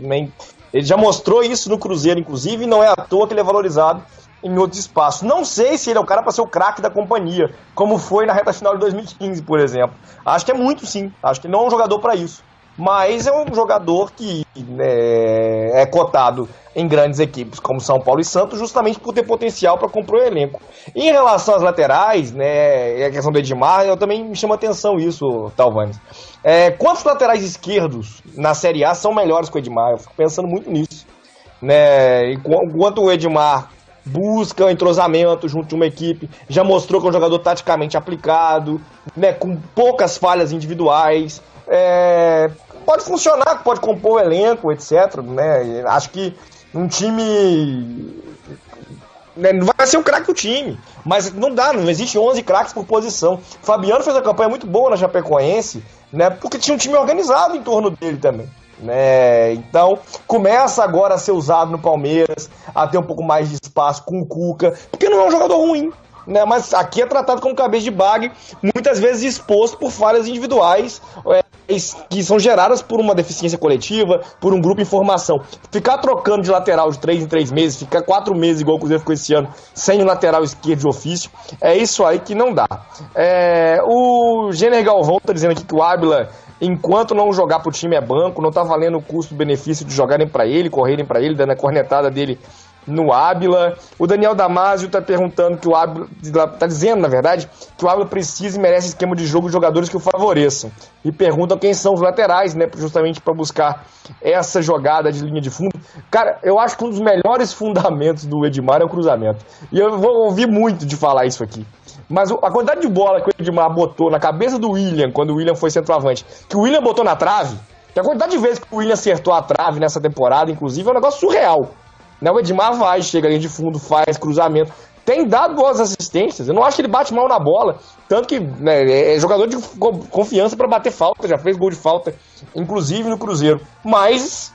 Ele já mostrou isso no Cruzeiro, inclusive, e não é à toa que ele é valorizado em outros espaços. Não sei se ele é o cara para ser o craque da companhia, como foi na reta final de 2015, por exemplo. Acho que é muito, sim. Acho que ele não é um jogador para isso. Mas é um jogador que é cotado em grandes equipes como São Paulo e Santos, justamente por ter potencial para compor o elenco. Em relação às laterais, né, e a questão do Edmar, eu também me chama atenção isso, Talvanes. Quantos laterais esquerdos na Série A são melhores que o Edmar? Eu fico pensando muito nisso, né? Enquanto o Edmar busca o entrosamento junto de uma equipe, já mostrou que é um jogador taticamente aplicado, né, com poucas falhas individuais. Pode funcionar, pode compor o elenco, etc, né? Acho que um time, né, não vai ser o craque do time, mas não existe 11 craques por posição. Fabiano fez uma campanha muito boa na Chapecoense, né, porque tinha um time organizado em torno dele também, né? Então começa agora a ser usado no Palmeiras, a ter um pouco mais de espaço com o Cuca, porque não é um jogador ruim, né? Mas aqui é tratado como cabeça de bag, muitas vezes exposto por falhas individuais que são geradas por uma deficiência coletiva, por um grupo em formação. Ficar trocando de lateral de 3 em 3 meses, ficar 4 meses igual o Cruzeiro ficou esse ano, sem o lateral esquerdo de ofício, é isso aí que não dá. O Jenner Galvão tá dizendo aqui que o Ábila, enquanto não jogar pro time, é banco, não tá valendo o custo-benefício de jogarem pra ele, correrem pra ele, dando a cornetada dele no Ábila. O Daniel Damasio tá perguntando que o Ábila, tá dizendo, na verdade, que o Ábila precisa e merece esquema de jogo de jogadores que o favoreçam. E perguntam quem são os laterais, né, justamente para buscar essa jogada de linha de fundo. Cara, eu acho que um dos melhores fundamentos do Edmar é o cruzamento. E eu vou ouvir muito de falar isso aqui. Mas a quantidade de bola que o Edmar botou na cabeça do William, quando o William foi centroavante, que o William botou na trave, que a quantidade de vezes que o William acertou a trave nessa temporada, inclusive, é um negócio surreal. Né? O Edmar vai, chega ali de fundo, faz cruzamento, tem dado boas assistências. Eu não acho que ele bate mal na bola, tanto que, né, é jogador de confiança para bater falta, já fez gol de falta, inclusive no Cruzeiro. Mas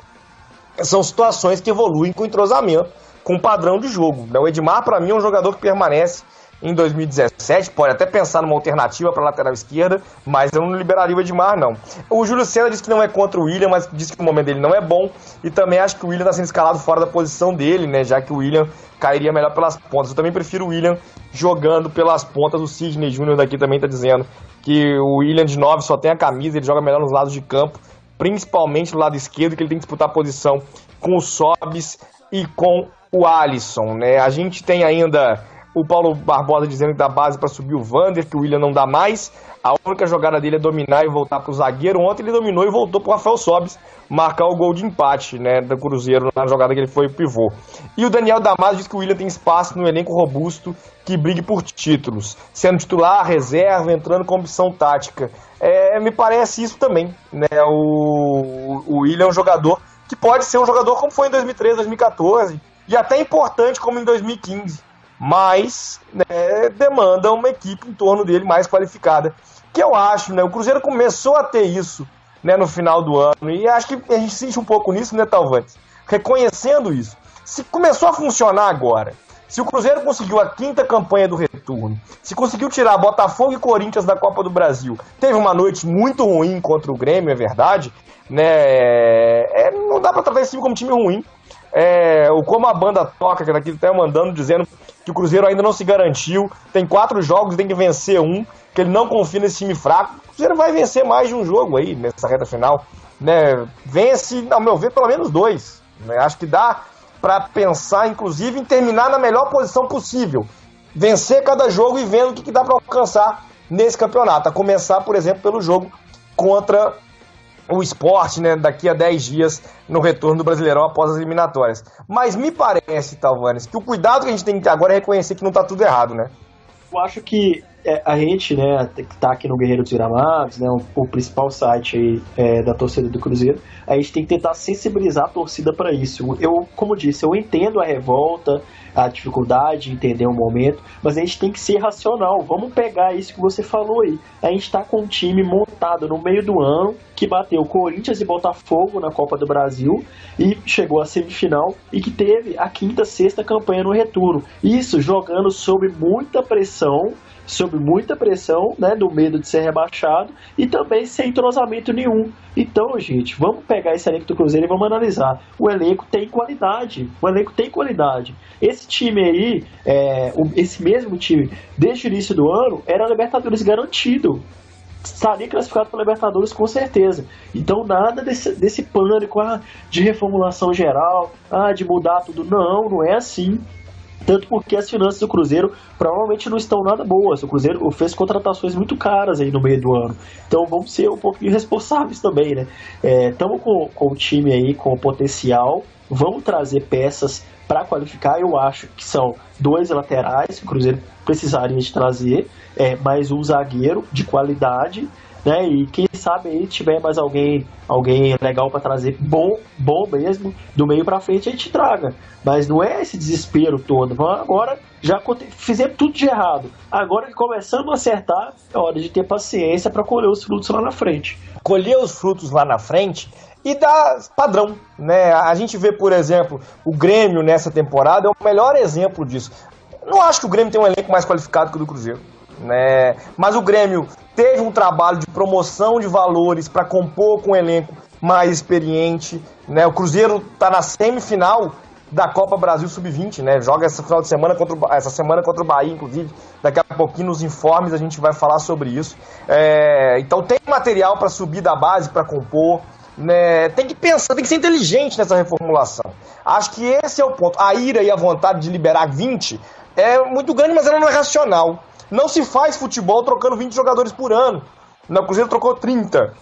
são situações que evoluem com entrosamento, com padrão de jogo. Né? O Edmar, para mim, é um jogador que permanece em 2017, pode até pensar numa alternativa para a lateral esquerda, mas eu não liberaria o Edmar, não. O Júlio César disse que não é contra o William, mas disse que o momento dele não é bom, e também acho que o William está sendo escalado fora da posição dele, né, já que o William cairia melhor pelas pontas. Eu também prefiro o William jogando pelas pontas. O Sidney Júnior daqui também está dizendo que o William de 9 só tem a camisa, ele joga melhor nos lados de campo, principalmente no lado esquerdo, que ele tem que disputar a posição com o Sobis e com o Alisson, né. A gente tem ainda o Paulo Barbosa dizendo que dá base para subir o Vander, que o William não dá mais. A única jogada dele é dominar e voltar para o zagueiro. Ontem ele dominou e voltou para o Rafael Sobis marcar o gol de empate, né, do Cruzeiro na jogada que ele foi o pivô. E o Daniel Damasio diz que o William tem espaço no elenco robusto que brigue por títulos, sendo titular, reserva, entrando com opção tática. Me parece isso também, né? O William é um jogador que pode ser um jogador como foi em 2013, 2014 e até importante como em 2015. Mas, né, demanda uma equipe em torno dele mais qualificada, que eu acho, né, o Cruzeiro começou a ter isso, né, no final do ano, e acho que a gente sente um pouco nisso, né, Talvantes, reconhecendo isso. Se começou a funcionar agora, se o Cruzeiro conseguiu a 5ª campanha do retorno, se conseguiu tirar Botafogo e Corinthians da Copa do Brasil, teve uma noite muito ruim contra o Grêmio, é verdade, né, não dá pra tratar esse time como time ruim. Como a banda toca, que daqui tá mandando, dizendo que o Cruzeiro ainda não se garantiu, tem 4 jogos, tem que vencer um, que ele não confia nesse time fraco. O Cruzeiro vai vencer mais de um jogo aí nessa reta final, né? Vence, ao meu ver, pelo menos 2, né? Acho que dá para pensar, inclusive, em terminar na melhor posição possível, vencer cada jogo e vendo o que dá para alcançar nesse campeonato, a começar, por exemplo, pelo jogo contra o Sport, né, daqui a 10 dias no retorno do Brasileirão após as eliminatórias. Mas me parece, Talvanes, que o cuidado que a gente tem que ter agora é reconhecer que não está tudo errado, né? Eu acho que a gente, né, que tá aqui no Guerreiro dos Gramados, né, o principal site aí, da torcida do Cruzeiro, a gente tem que tentar sensibilizar a torcida para isso. Como disse, eu entendo a revolta, a dificuldade de entender o momento, mas a gente tem que ser racional. Vamos pegar isso que você falou aí. A gente tá com um time montado no meio do ano, que bateu Corinthians e Botafogo na Copa do Brasil e chegou à semifinal e que teve a 5ª, 6ª campanha no retorno. Isso jogando sob muita pressão, né, do medo de ser rebaixado e também sem entrosamento nenhum. Então, gente, vamos pegar esse elenco do Cruzeiro e vamos analisar. O elenco tem qualidade. Esse time aí, esse mesmo time, desde o início do ano, era Libertadores garantido. Estaria classificado para Libertadores com certeza. Então nada desse pânico de reformulação geral, de mudar tudo. Não é assim. Tanto porque as finanças do Cruzeiro provavelmente não estão nada boas. O Cruzeiro fez contratações muito caras aí no meio do ano. Então vamos ser um pouquinho responsáveis também, né? Estamos com o time aí com potencial. Vamos trazer peças para qualificar. Eu acho que são 2 laterais que o Cruzeiro precisaria de trazer, mais um zagueiro de qualidade, né? E quem sabe aí tiver mais alguém legal para trazer, bom mesmo, do meio para frente a gente traga. Mas não é esse desespero todo. Agora já fizemos tudo de errado. Agora começando a acertar, é hora de ter paciência para colher os frutos lá na frente. Colher os frutos lá na frente e dar padrão, né? A gente vê, por exemplo, o Grêmio nessa temporada é o melhor exemplo disso. Não acho que o Grêmio tem um elenco mais qualificado que o do Cruzeiro, né? Mas o Grêmio teve um trabalho de promoção de valores para compor com um elenco mais experiente, né? O Cruzeiro está na semifinal da Copa Brasil Sub-20, né? Joga essa semana contra o Bahia, inclusive. Daqui a pouquinho nos informes a gente vai falar sobre isso. Então tem material para subir da base, para compor. né, tem que pensar, tem que ser inteligente nessa reformulação. Acho que esse é o ponto. A ira e a vontade de liberar 20 é muito grande, mas ela não é racional. Não se faz futebol trocando 20 jogadores por ano. O Cruzeiro trocou 30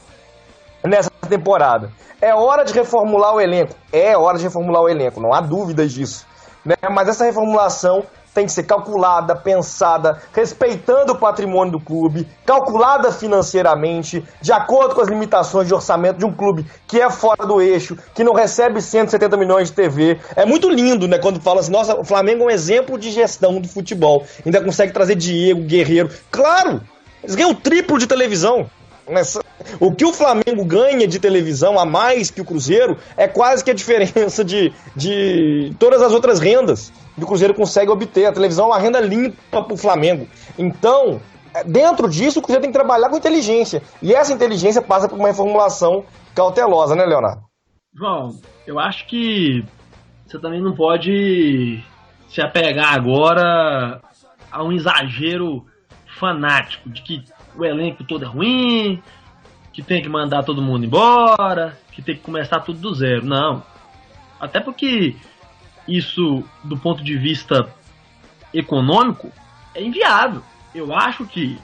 nessa temporada. É hora de reformular o elenco. É hora de reformular o elenco, não há dúvidas disso. Né? Mas essa reformulação tem que ser calculada, pensada, respeitando o patrimônio do clube, calculada financeiramente, de acordo com as limitações de orçamento de um clube que é fora do eixo, que não recebe 170 milhões de TV. É muito lindo, né, quando fala assim, nossa, o Flamengo é um exemplo de gestão do futebol, ainda consegue trazer Diego, Guerreiro. Claro, eles ganham o triplo de televisão. O que o Flamengo ganha de televisão a mais que o Cruzeiro é quase que a diferença de todas as outras rendas que o Cruzeiro consegue obter. A televisão é uma renda limpa para o Flamengo. Então, dentro disso, o Cruzeiro tem que trabalhar com inteligência. E essa inteligência passa por uma reformulação cautelosa, né, Leonardo? João, eu acho que você também não pode se apegar agora a um exagero fanático de que o elenco todo é ruim, que tem que mandar todo mundo embora, que tem que começar tudo do zero. Não. Até porque isso, do ponto de vista econômico, é inviável. Eu acho que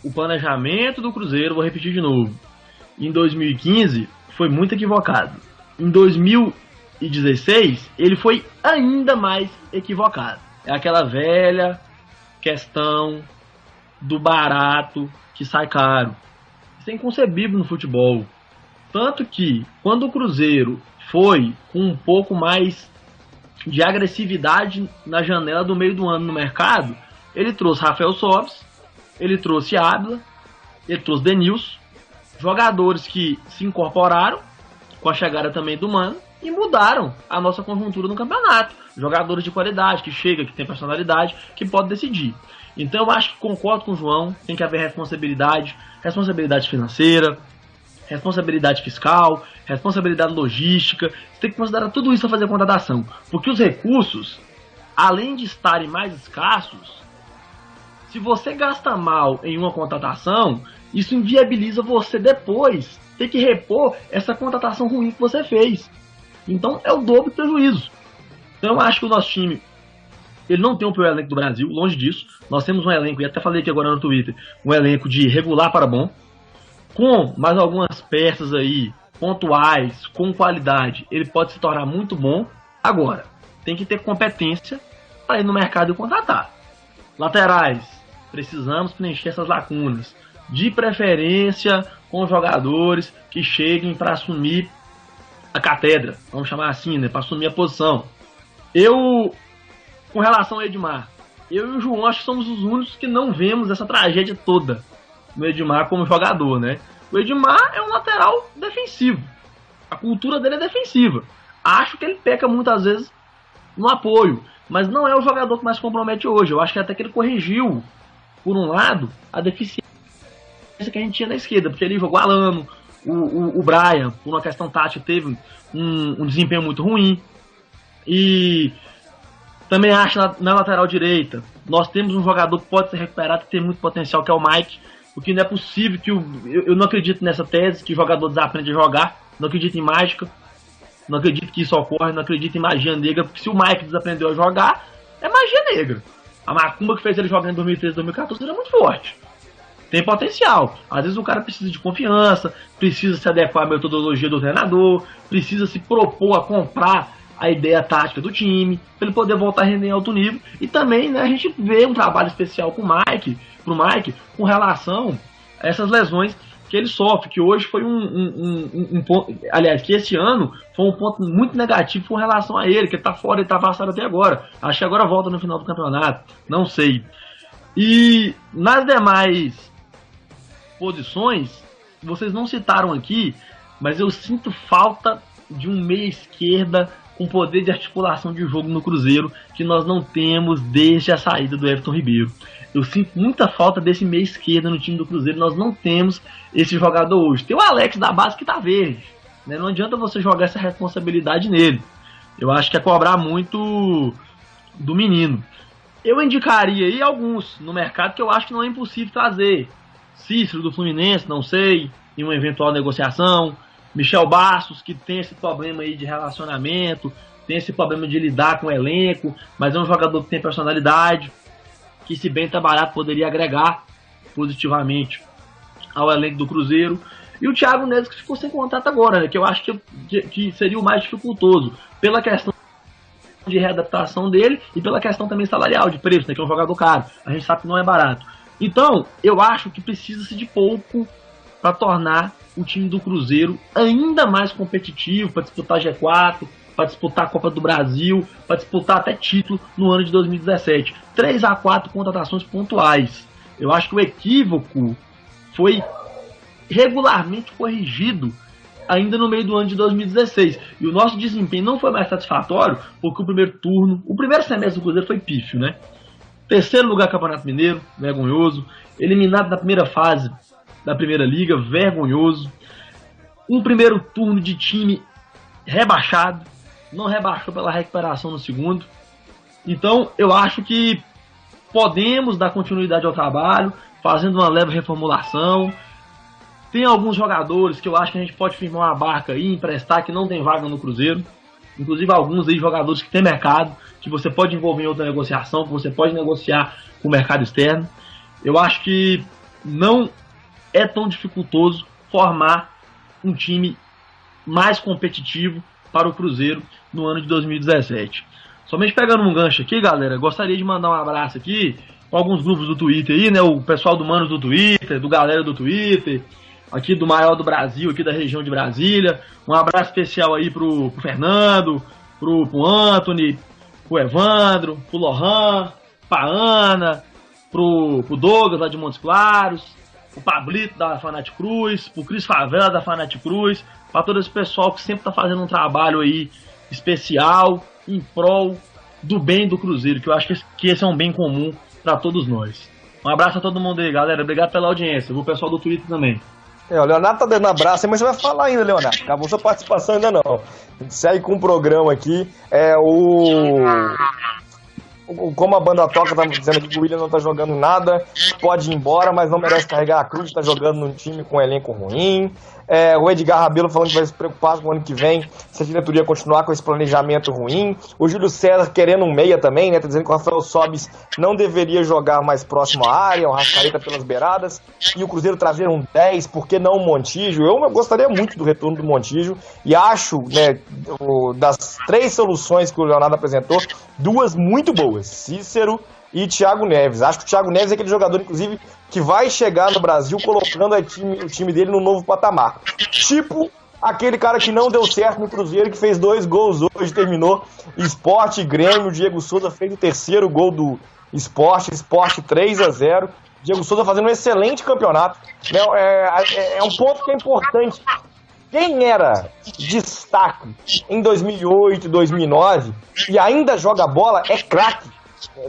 o planejamento do Cruzeiro, vou repetir de novo, em 2015 foi muito equivocado. Em 2016, ele foi ainda mais equivocado. É aquela velha questão do barato que sai caro. Isso é inconcebível no futebol. Tanto que, quando o Cruzeiro foi com um pouco mais de agressividade na janela do meio do ano no mercado, ele trouxe Rafael Sobis, ele trouxe Ávila, ele trouxe Denilson, jogadores que se incorporaram com a chegada também do Mano e mudaram a nossa conjuntura no campeonato. Jogadores de qualidade, que chega, que tem personalidade, que pode decidir. Então eu acho que concordo com o João, tem que haver responsabilidade financeira, responsabilidade fiscal, responsabilidade logística. Você tem que considerar tudo isso para fazer a contratação. Porque os recursos, além de estarem mais escassos, se você gasta mal em uma contratação, isso inviabiliza você depois ter que repor essa contratação ruim que você fez. Então é o dobro do prejuízo. Então eu acho que o nosso time, ele não tem o pior elenco do Brasil, longe disso. Nós temos um elenco, e até falei aqui agora no Twitter, um elenco de regular para bom, com mais algumas peças aí, pontuais, com qualidade, ele pode se tornar muito bom. Agora, tem que ter competência para ir no mercado e contratar. Laterais, precisamos preencher essas lacunas, de preferência com jogadores que cheguem para assumir a cátedra, vamos chamar assim, né, para assumir a posição. Com relação ao Edmar, eu e o João acho que somos os únicos que não vemos essa tragédia toda no Edmar como jogador, né? O Edmar é um lateral defensivo. A cultura dele é defensiva. Acho que ele peca muitas vezes no apoio, mas não é o jogador que mais compromete hoje. Eu acho que até que ele corrigiu, por um lado, a deficiência que a gente tinha na esquerda, porque ele jogou Alano, o Brian, por uma questão tática, teve um desempenho muito ruim. E também acho na lateral direita, nós temos um jogador que pode ser recuperado, que tem muito potencial, que é o Mike. Porque não é possível que eu não acredito nessa tese que o jogador desaprende a jogar, não acredito em mágica, não acredito que isso ocorre, não acredito em magia negra, porque se o Mike desaprendeu a jogar, é magia negra. A macumba que fez ele jogar em 2013, 2014 era muito forte. Tem potencial. Às vezes o cara precisa de confiança, precisa se adequar à metodologia do treinador, precisa se propor a comprar a ideia tática do time, para ele poder voltar a render em alto nível. E também, né, a gente vê um trabalho especial pro Mike, com relação a essas lesões que ele sofre, que hoje foi um ponto, aliás, que esse ano foi um ponto muito negativo com relação a ele, que ele tá fora, ele tá afastado até agora. Acho que agora volta no final do campeonato, não sei. E nas demais posições, vocês não citaram aqui, mas eu sinto falta de um meia esquerda com poder de articulação de jogo no Cruzeiro, que nós não temos desde a saída do Everton Ribeiro. Eu sinto muita falta desse meia esquerda no time do Cruzeiro, nós não temos esse jogador hoje. Tem o Alex da base que tá verde, né? Não adianta você jogar essa responsabilidade nele. Eu acho que é cobrar muito do menino. Eu indicaria aí alguns no mercado que eu acho que não é impossível trazer. Cícero do Fluminense, não sei, em uma eventual negociação. Michel Bastos, que tem esse problema aí de relacionamento, tem esse problema de lidar com o elenco, mas é um jogador que tem personalidade, que se bem trabalhado poderia agregar positivamente ao elenco do Cruzeiro. E o Thiago Neves, que ficou sem contrato agora, né, que eu acho que seria o mais dificultoso, pela questão de readaptação dele e pela questão também salarial, de preço, né, que é um jogador caro. A gente sabe que não é barato. Então, eu acho que precisa-se de pouco para tornar o time do Cruzeiro ainda mais competitivo, para disputar G4, para disputar a Copa do Brasil, para disputar até título no ano de 2017. 3 a 4 contratações pontuais. Eu acho que o equívoco foi regularmente corrigido ainda no meio do ano de 2016. E o nosso desempenho não foi mais satisfatório, porque o primeiro semestre do Cruzeiro foi pífio, né? Terceiro lugar no Campeonato Mineiro, vergonhoso. Eliminado na primeira fase da Primeira Liga, vergonhoso. Um primeiro turno de time rebaixado, não rebaixou pela recuperação no segundo. Então, eu acho que podemos dar continuidade ao trabalho, fazendo uma leve reformulação. Tem alguns jogadores que eu acho que a gente pode firmar uma barca aí, emprestar, que não tem vaga no Cruzeiro. Inclusive alguns aí jogadores que tem mercado, que você pode envolver em outra negociação, que você pode negociar com o mercado externo. Eu acho que não é tão dificultoso formar um time mais competitivo para o Cruzeiro no ano de 2017. Somente pegando um gancho aqui, galera, gostaria de mandar um abraço aqui para alguns grupos do Twitter aí, né? O pessoal do Manos do Twitter, do Galera do Twitter, aqui do maior do Brasil, aqui da região de Brasília. Um abraço especial aí pro Fernando, pro Anthony, pro Evandro, pro Lohan, pra Ana, pro Douglas lá de Montes Claros, pro Pablito da Fanat Cruz, pro Cris Favela da Fanat Cruz, pra todo esse pessoal que sempre tá fazendo um trabalho aí especial em prol do bem do Cruzeiro, que eu acho que esse é um bem comum pra todos nós. Um abraço a todo mundo aí, galera. Obrigado pela audiência. O pessoal do Twitter também. O Leonardo tá dando abraço, mas você vai falar ainda, Leonardo. Acabou sua participação ainda não. A gente segue com um programa aqui. Como a banda toca, tá dizendo que o William não tá jogando nada, pode ir embora, mas não merece carregar a cruz, tá jogando num time com um elenco ruim. O Edgar Rabelo falando que vai se preocupar com o ano que vem se a diretoria continuar com esse planejamento ruim. O Júlio César querendo um meia também, né? Tá dizendo que o Rafael Sobis não deveria jogar mais próximo à área, o Rascaeta pelas beiradas, e o Cruzeiro trazer um 10, por que não o Montijo? Eu gostaria muito do retorno do Montijo, e acho, né, das 3 soluções que o Leonardo apresentou, 2 muito boas, Cícero e Thiago Neves. Acho que o Thiago Neves é aquele jogador, inclusive, que vai chegar no Brasil colocando o time dele no novo patamar. Tipo aquele cara que não deu certo no Cruzeiro, que fez 2 gols hoje, terminou Sport e Grêmio. O Diego Souza fez o 3º gol do Sport 3 a 0. Diego Souza fazendo um excelente campeonato. É um ponto que é importante. Quem era destaque em 2008, 2009 e ainda joga bola é craque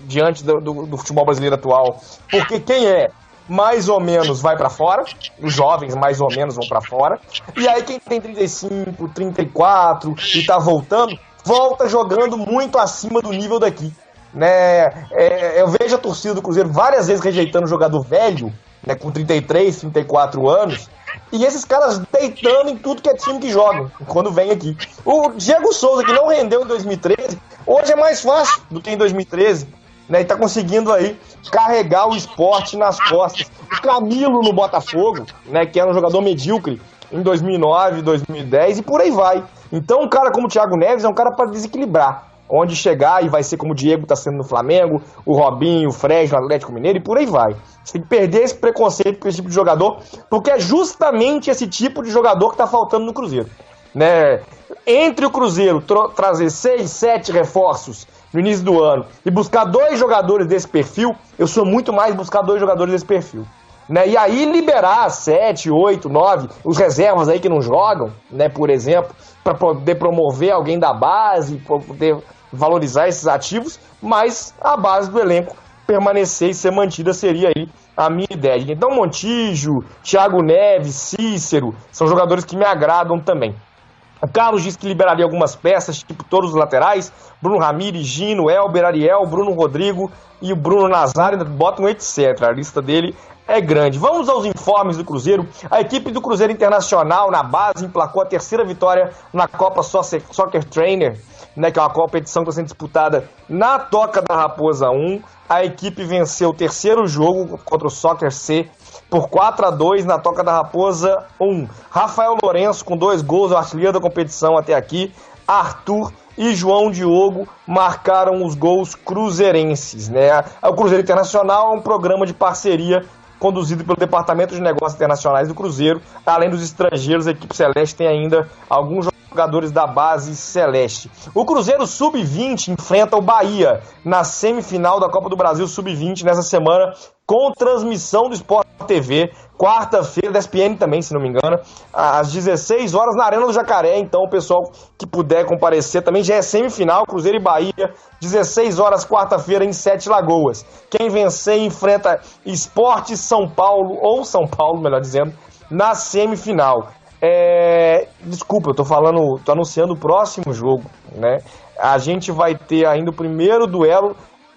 diante do futebol brasileiro atual. Porque quem é mais ou menos vai pra fora, os jovens mais ou menos vão pra fora, e aí quem tem 35, 34 e tá voltando, volta jogando muito acima do nível daqui, né? Eu vejo a torcida do Cruzeiro várias vezes rejeitando jogador velho, né, com 33, 34 anos, e esses caras deitando em tudo que é time que joga, quando vem aqui. O Diego Souza, que não rendeu em 2013, hoje é mais fácil do que em 2013, né, e tá conseguindo aí carregar o Sport nas costas. O Camilo no Botafogo, né, que era um jogador medíocre em 2009, 2010 e por aí vai. Então um cara como o Thiago Neves é um cara para desequilibrar, onde chegar, e vai ser como o Diego tá sendo no Flamengo, o Robinho, o Fred no Atlético Mineiro e por aí vai. Você tem que perder esse preconceito com esse tipo de jogador, porque é justamente esse tipo de jogador que tá faltando no Cruzeiro, né? Entre o Cruzeiro trazer 6, 7 reforços no início do ano e buscar 2 jogadores desse perfil, eu sou muito mais buscar 2 jogadores desse perfil, né? E aí liberar 7, 8, 9, os reservas aí que não jogam, né, por exemplo, para poder promover alguém da base, para poder valorizar esses ativos, mas a base do elenco permanecer e ser mantida seria aí a minha ideia. Então Montijo, Thiago Neves, Cícero, são jogadores que me agradam também. O Carlos disse que liberaria algumas peças, tipo todos os laterais, Bruno Ramires, Gino, Elber, Ariel, Bruno Rodrigo e o Bruno Nazário, botam etc. A lista dele é grande. Vamos aos informes do Cruzeiro. A equipe do Cruzeiro Internacional na base emplacou a terceira vitória na Copa Soccer Trainer, né, que é uma competição que está sendo disputada na Toca da Raposa 1. A equipe venceu o terceiro jogo contra o Soccer C por 4-2 na Toca da Raposa 1. Rafael Lourenço com 2 gols, o artilheiro da competição até aqui. Arthur e João Diogo marcaram os gols cruzeirenses, né? O Cruzeiro Internacional é um programa de parceria conduzido pelo Departamento de Negócios Internacionais do Cruzeiro. Além dos estrangeiros, a equipe celeste tem ainda alguns jogadores da base celeste. O Cruzeiro Sub-20 enfrenta o Bahia na semifinal da Copa do Brasil Sub-20 nessa semana, com transmissão do Sport TV, quarta-feira, da ESPN também, se não me engano, às 16 horas na Arena do Jacaré. Então, o pessoal que puder comparecer também, já é semifinal, Cruzeiro e Bahia, 16 horas, quarta-feira, em Sete Lagoas. Quem vencer enfrenta Sport São Paulo, ou São Paulo, melhor dizendo, na semifinal. Desculpa, eu tô anunciando o próximo jogo, né? A gente vai ter ainda o primeiro duelo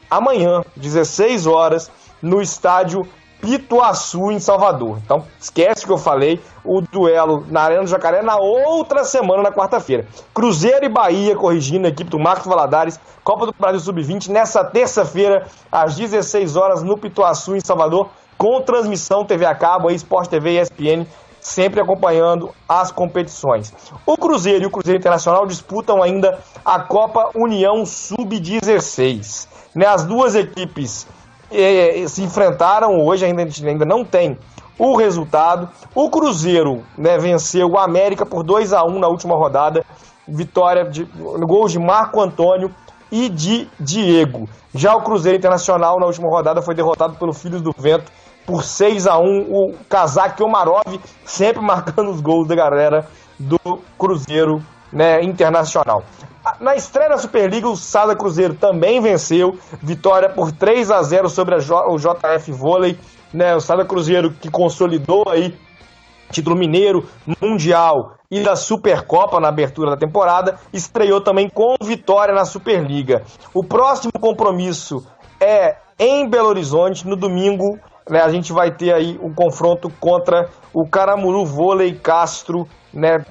amanhã, 16 horas, no estádio Pituaçu, em Salvador. Então, esquece que eu falei, o duelo na Arena do Jacaré na outra semana, na quarta-feira. Cruzeiro e Bahia, corrigindo a equipe do Marcos Valadares, Copa do Brasil Sub-20, nessa terça-feira, às 16 horas, no Pituaçu, em Salvador, com transmissão TV a cabo, aí, Sport TV e ESPN, sempre acompanhando as competições. O Cruzeiro e o Cruzeiro Internacional disputam ainda a Copa União Sub-16. Né, as duas equipes se enfrentaram hoje, a gente ainda não tem o resultado. O Cruzeiro, né, venceu o América por 2-1 na última rodada, vitória no gol de Marco Antônio e de Diego. Já o Cruzeiro Internacional na última rodada foi derrotado pelo Filhos do Vento por 6-1, o Kazak Omarov sempre marcando os gols da galera do Cruzeiro, né, Internacional. Na estreia da Superliga, o Sada Cruzeiro também venceu, vitória por 3-0 sobre o JF Vôlei, né, o Sada Cruzeiro que consolidou aí título mineiro, mundial e da Supercopa na abertura da temporada, estreou também com vitória na Superliga. O próximo compromisso é em Belo Horizonte, no domingo, né, a gente vai ter aí um confronto contra o Caramuru Vôlei Castro, né,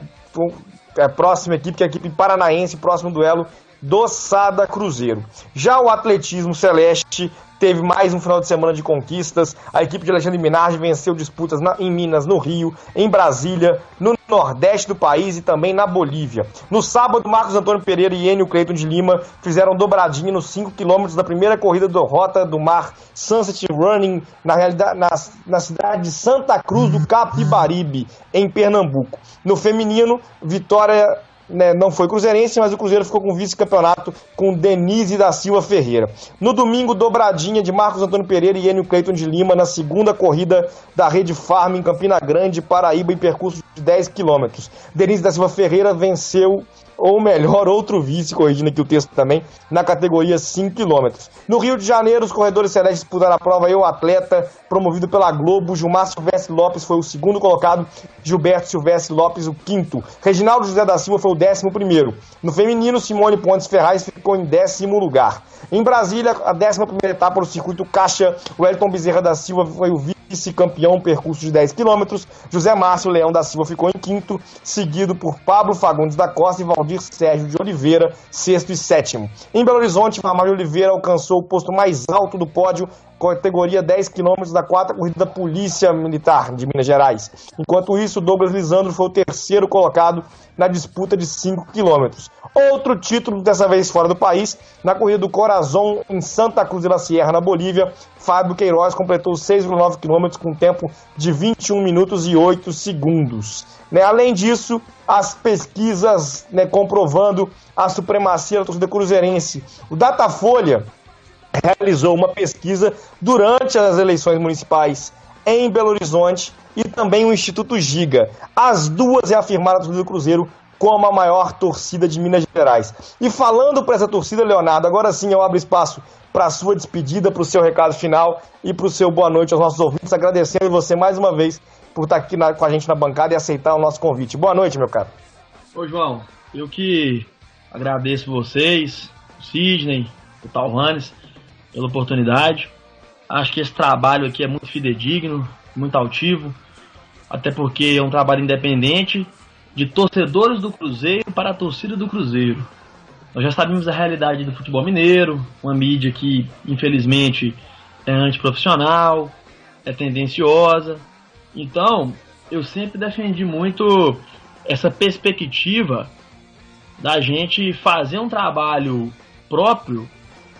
a próxima equipe, que é a equipe paranaense, próximo duelo do Sada Cruzeiro. Já o Atletismo Celeste teve mais um final de semana de conquistas. A equipe de Alexandre Minardi venceu disputas em Minas, no Rio, em Brasília, no Nordeste do país e também na Bolívia. No sábado, Marcos Antônio Pereira e Enio Cleiton de Lima fizeram dobradinha nos 5 km da primeira corrida do Rota do Mar Sunset Running, na realidade, na cidade de Santa Cruz do Capibaribe, em Pernambuco. No feminino, vitória, né, não foi cruzeirense, mas o Cruzeiro ficou com vice-campeonato com Denise da Silva Ferreira. No domingo, dobradinha de Marcos Antônio Pereira e Enio Cleiton de Lima na segunda corrida da Rede Farm em Campina Grande, Paraíba, em percurso de 10 km. Denise da Silva Ferreira venceu, ou melhor, outro vice, corrigindo aqui o texto também, na categoria 5 km. No Rio de Janeiro, os corredores celestes disputaram a prova e o atleta promovido pela Globo, Gilmar Silvestre Lopes, foi o segundo colocado, Gilberto Silvestre Lopes o quinto. Reginaldo José da Silva foi o 11º. No feminino, Simone Pontes Ferraz ficou em 10º lugar. Em Brasília, a 11ª etapa do circuito Caixa, o Wellington Bezerra da Silva foi o vice-campeão, percurso de 10 km. José Márcio Leão da Silva ficou em quinto, seguido por Pablo Fagundes da Costa e Valdir Sérgio de Oliveira, sexto e sétimo. Em Belo Horizonte, Marmário Oliveira alcançou o posto mais alto do pódio, categoria 10 km da 4ª corrida da Polícia Militar de Minas Gerais. Enquanto isso, Douglas Lisandro foi o terceiro colocado na disputa de 5 km. Outro título, dessa vez fora do país, na corrida do Corazon em Santa Cruz de la Sierra, na Bolívia, Fábio Queiroz completou 6,9 km com tempo de 21 minutos e 8 segundos. Né? Além disso, as pesquisas, né, comprovando a supremacia da torcida cruzeirense. O Datafolha realizou uma pesquisa durante as eleições municipais em Belo Horizonte e também o Instituto Giga. As duas reafirmaram a torcida do Cruzeiro como a maior torcida de Minas Gerais. E falando para essa torcida, Leonardo, agora sim eu abro espaço para a sua despedida, para o seu recado final e para o seu boa noite aos nossos ouvintes, agradecendo você mais uma vez por estar aqui com a gente na bancada e aceitar o nosso convite. Boa noite, meu caro. Ô, João, eu que agradeço vocês, o Sidney, o Talvanes, pela oportunidade. Acho que esse trabalho aqui é muito fidedigno, muito altivo, até porque é um trabalho independente de torcedores do Cruzeiro para a torcida do Cruzeiro. Nós já sabemos a realidade do futebol mineiro, uma mídia que, infelizmente, é antiprofissional, é tendenciosa. Então, eu sempre defendi muito essa perspectiva da gente fazer um trabalho próprio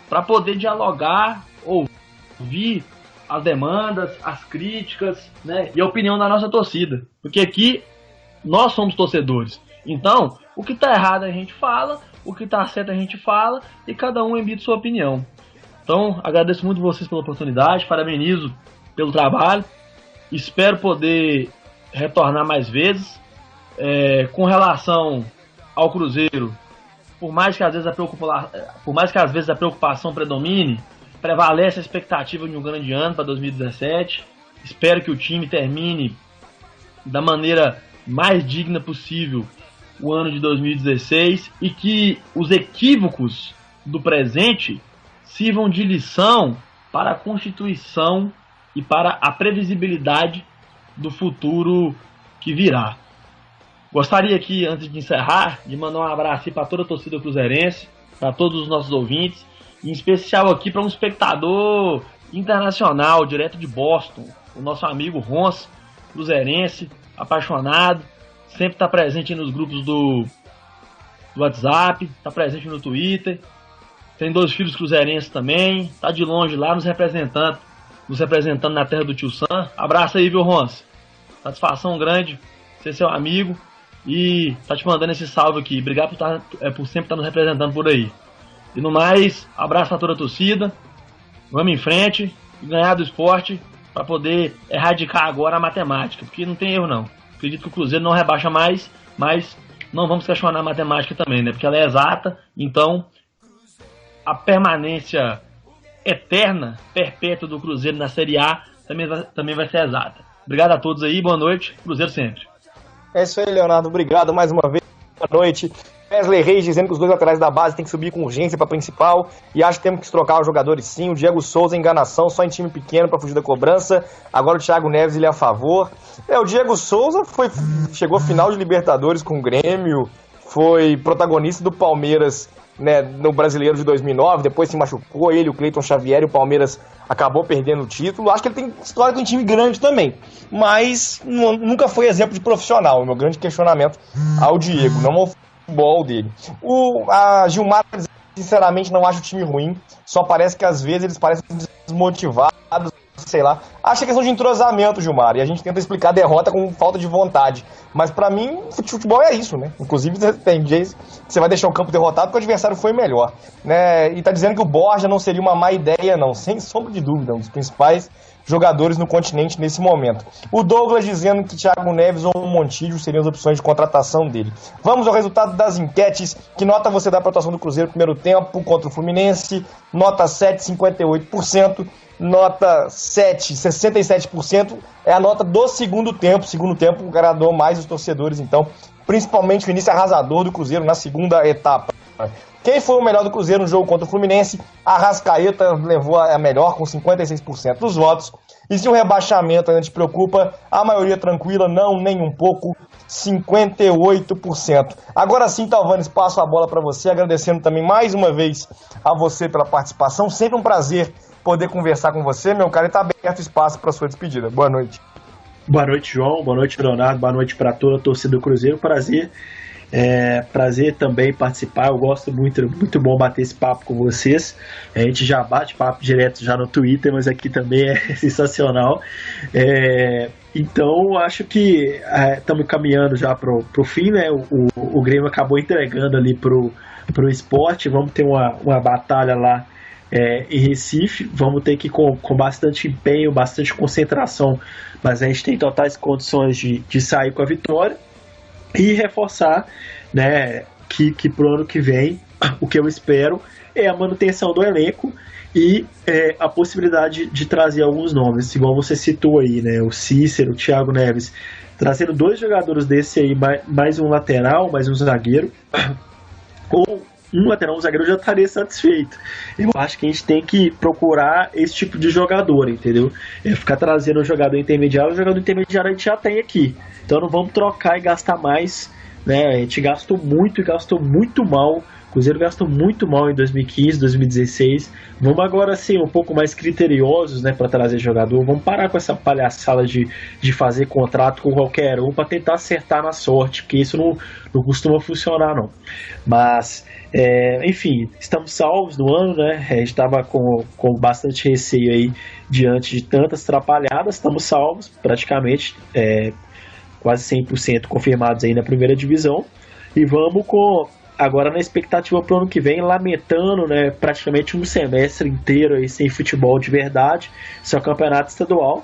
para poder dialogar, ouvir as demandas, as críticas, né, e a opinião da nossa torcida. Porque aqui nós somos torcedores. Então, o que está errado a gente fala, o que está certo a gente fala, e cada um emite sua opinião. Então, agradeço muito vocês pela oportunidade, parabenizo pelo trabalho, espero poder retornar mais vezes. Com relação ao Cruzeiro, por mais que às vezes a preocupação predomine, prevalece a expectativa de um grande ano para 2017. Espero que o time termine da maneira mais digna possível o ano de 2016 e que os equívocos do presente sirvam de lição para a constituição e para a previsibilidade do futuro que virá. Gostaria aqui, antes de encerrar, de mandar um abraço para toda a torcida cruzeirense, para todos os nossos ouvintes, em especial aqui para um espectador internacional, direto de Boston, o nosso amigo Rons, cruzeirense, apaixonado, sempre está presente nos grupos do WhatsApp, está presente no Twitter, tem 2 filhos cruzeirenses também, está de longe lá nos representando na terra do Tio Sam. Abraço aí, viu, Rons? Satisfação grande ser seu amigo e tá te mandando esse salve aqui. Obrigado por sempre estar nos representando por aí. E no mais, abraço a toda a torcida, vamos em frente e ganhar do esporte para poder erradicar agora a matemática, porque não tem erro não. Acredito que o Cruzeiro não rebaixa mais, mas não vamos questionar a matemática também, né? Porque ela é exata, então a permanência eterna, perpétua do Cruzeiro na Série A também vai ser exata. Obrigado a todos aí, boa noite, Cruzeiro sempre. É isso aí, Leonardo, obrigado mais uma vez, boa noite. Wesley Reis dizendo que os 2 laterais da base tem que subir com urgência para a principal e acho que temos que trocar os jogadores sim. O Diego Souza, enganação, só em time pequeno para fugir da cobrança. Agora o Thiago Neves, ele é a favor. O Diego Souza chegou à final de Libertadores com o Grêmio, foi protagonista do Palmeiras, né, no Brasileiro de 2009, depois se machucou, ele, o Cleiton Xavier, e o Palmeiras acabou perdendo o título. Acho que ele tem história com um time grande também, mas nunca foi exemplo de profissional. O meu grande questionamento ao Diego, não ao futebol dele. A Gilmar, sinceramente, não acho o time ruim, só parece que às vezes eles parecem desmotivados, sei lá. Acho que é questão de entrosamento, Gilmar, e a gente tenta explicar a derrota com falta de vontade. Mas pra mim, futebol é isso, né? Inclusive, tem dias que você vai deixar o campo derrotado porque o adversário foi melhor, né? E tá dizendo que o Borja não seria uma má ideia, não. Sem sombra de dúvida, um dos principais jogadores no continente nesse momento. O Douglas dizendo que Thiago Neves ou Montijo seriam as opções de contratação dele. Vamos ao resultado das enquetes. Que nota você dá para a atuação do Cruzeiro no primeiro tempo contra o Fluminense? Nota 7, 58%. Nota 7, 67%. É a nota do segundo tempo. Segundo tempo agradou mais os torcedores, então, principalmente o início arrasador do Cruzeiro na segunda etapa. Quem foi o melhor do Cruzeiro no jogo contra o Fluminense? Arrascaeta levou a melhor com 56% dos votos. E se o rebaixamento ainda te preocupa, a maioria tranquila, não, nem um pouco, 58%. Agora sim, Talvanes, passo a bola para você, agradecendo também mais uma vez a você pela participação. Sempre um prazer poder conversar com você, meu cara, e está aberto espaço para sua despedida. Boa noite. Boa noite, João. Boa noite, Leonardo. Boa noite para toda a torcida do Cruzeiro. Prazer também participar. Eu gosto muito bom bater esse papo com vocês. A gente já bate papo direto já no Twitter, mas aqui também é sensacional. Então acho que estamos caminhando já pro fim, né? O Grêmio acabou entregando ali pro Sport. Vamos ter uma batalha lá em Recife. Vamos ter que ir com bastante empenho, bastante concentração, mas a gente tem totais condições de sair com a vitória. E reforçar, né, que pro ano que vem, o que eu espero é a manutenção do elenco e a possibilidade de trazer alguns nomes, igual você citou aí, né, o Cícero, o Thiago Neves, trazendo 2 jogadores desse aí, mais um lateral, mais um zagueiro, ou um zagueiro já estaria satisfeito. Eu acho que a gente tem que procurar esse tipo de jogador, entendeu? Ficar trazendo um jogador intermediário, o jogador intermediário a gente já tem aqui. Então não vamos trocar e gastar mais, né? A gente gastou muito e gastou muito mal. O Cruzeiro gastou muito mal em 2015, 2016. Vamos agora ser um pouco mais criteriosos, né, para trazer jogador. Vamos parar com essa palhaçada de fazer contrato com qualquer um para tentar acertar na sorte, porque isso não costuma funcionar, não. Mas, enfim, estamos salvos no ano, né? A gente estava com bastante receio aí diante de tantas atrapalhadas. Estamos salvos, praticamente, quase 100% confirmados aí na primeira divisão. E vamos agora na expectativa para o ano que vem, lamentando, né, praticamente um semestre inteiro aí sem futebol de verdade, só campeonato estadual,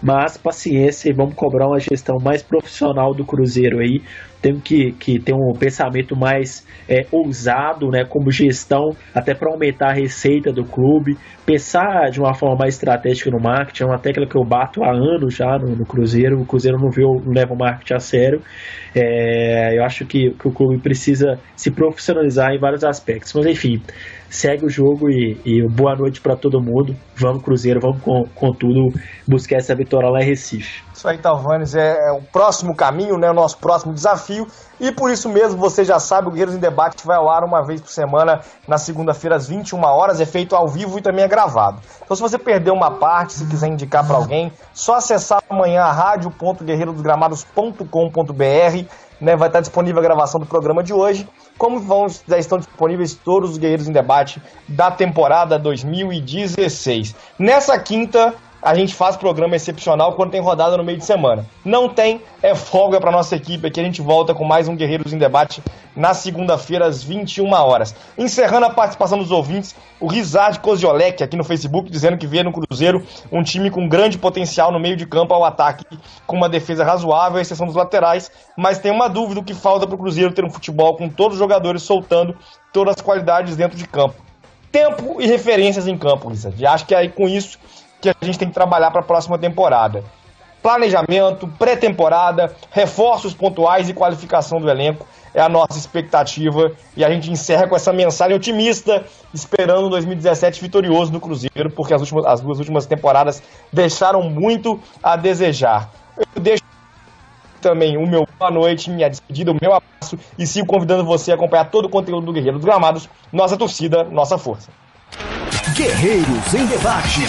mas paciência e vamos cobrar uma gestão mais profissional do Cruzeiro aí. Temos que ter um pensamento mais ousado, né, como gestão, até para aumentar a receita do clube, pensar de uma forma mais estratégica no marketing. É uma tecla que eu bato há anos já no Cruzeiro. O Cruzeiro não leva o marketing a sério. Eu acho que o clube precisa se profissionalizar em vários aspectos, mas enfim, segue o jogo e boa noite para todo mundo. Vamos Cruzeiro, vamos com tudo buscar essa vitória lá em Recife. Isso aí, Talvanes, é o próximo caminho, né, o nosso próximo desafio, e por isso mesmo, você já sabe, o Guerreiros em Debate vai ao ar uma vez por semana, na segunda-feira às 21 horas, é feito ao vivo e também é gravado. Então se você perdeu uma parte, se quiser indicar para alguém, só acessar amanhã a radio.guerreirosdosgramados.com.br, né, vai estar disponível a gravação do programa de hoje, como já estão disponíveis todos os Guerreiros em Debate da temporada 2016. Nessa quinta, a gente faz programa excepcional quando tem rodada no meio de semana. Não tem, é folga para nossa equipe aqui. A gente volta com mais um Guerreiros em Debate na segunda-feira às 21 horas. Encerrando a participação dos ouvintes, o Rizard Koziolek aqui no Facebook dizendo que vê no Cruzeiro um time com grande potencial no meio de campo ao ataque, com uma defesa razoável, à exceção dos laterais, mas tem uma dúvida: o que falta para o Cruzeiro ter um futebol com todos os jogadores soltando todas as qualidades dentro de campo. Tempo e referências em campo, Rizard. Acho que é aí com isso que a gente tem que trabalhar para a próxima temporada. Planejamento, pré-temporada, reforços pontuais e qualificação do elenco é a nossa expectativa, e a gente encerra com essa mensagem otimista, esperando 2017 vitorioso no Cruzeiro, porque as duas últimas temporadas deixaram muito a desejar. Eu deixo também o meu boa noite, minha despedida, o meu abraço, e sigo convidando você a acompanhar todo o conteúdo do Guerreiro dos Gramados. Nossa torcida, nossa força. Guerreiros em Debate.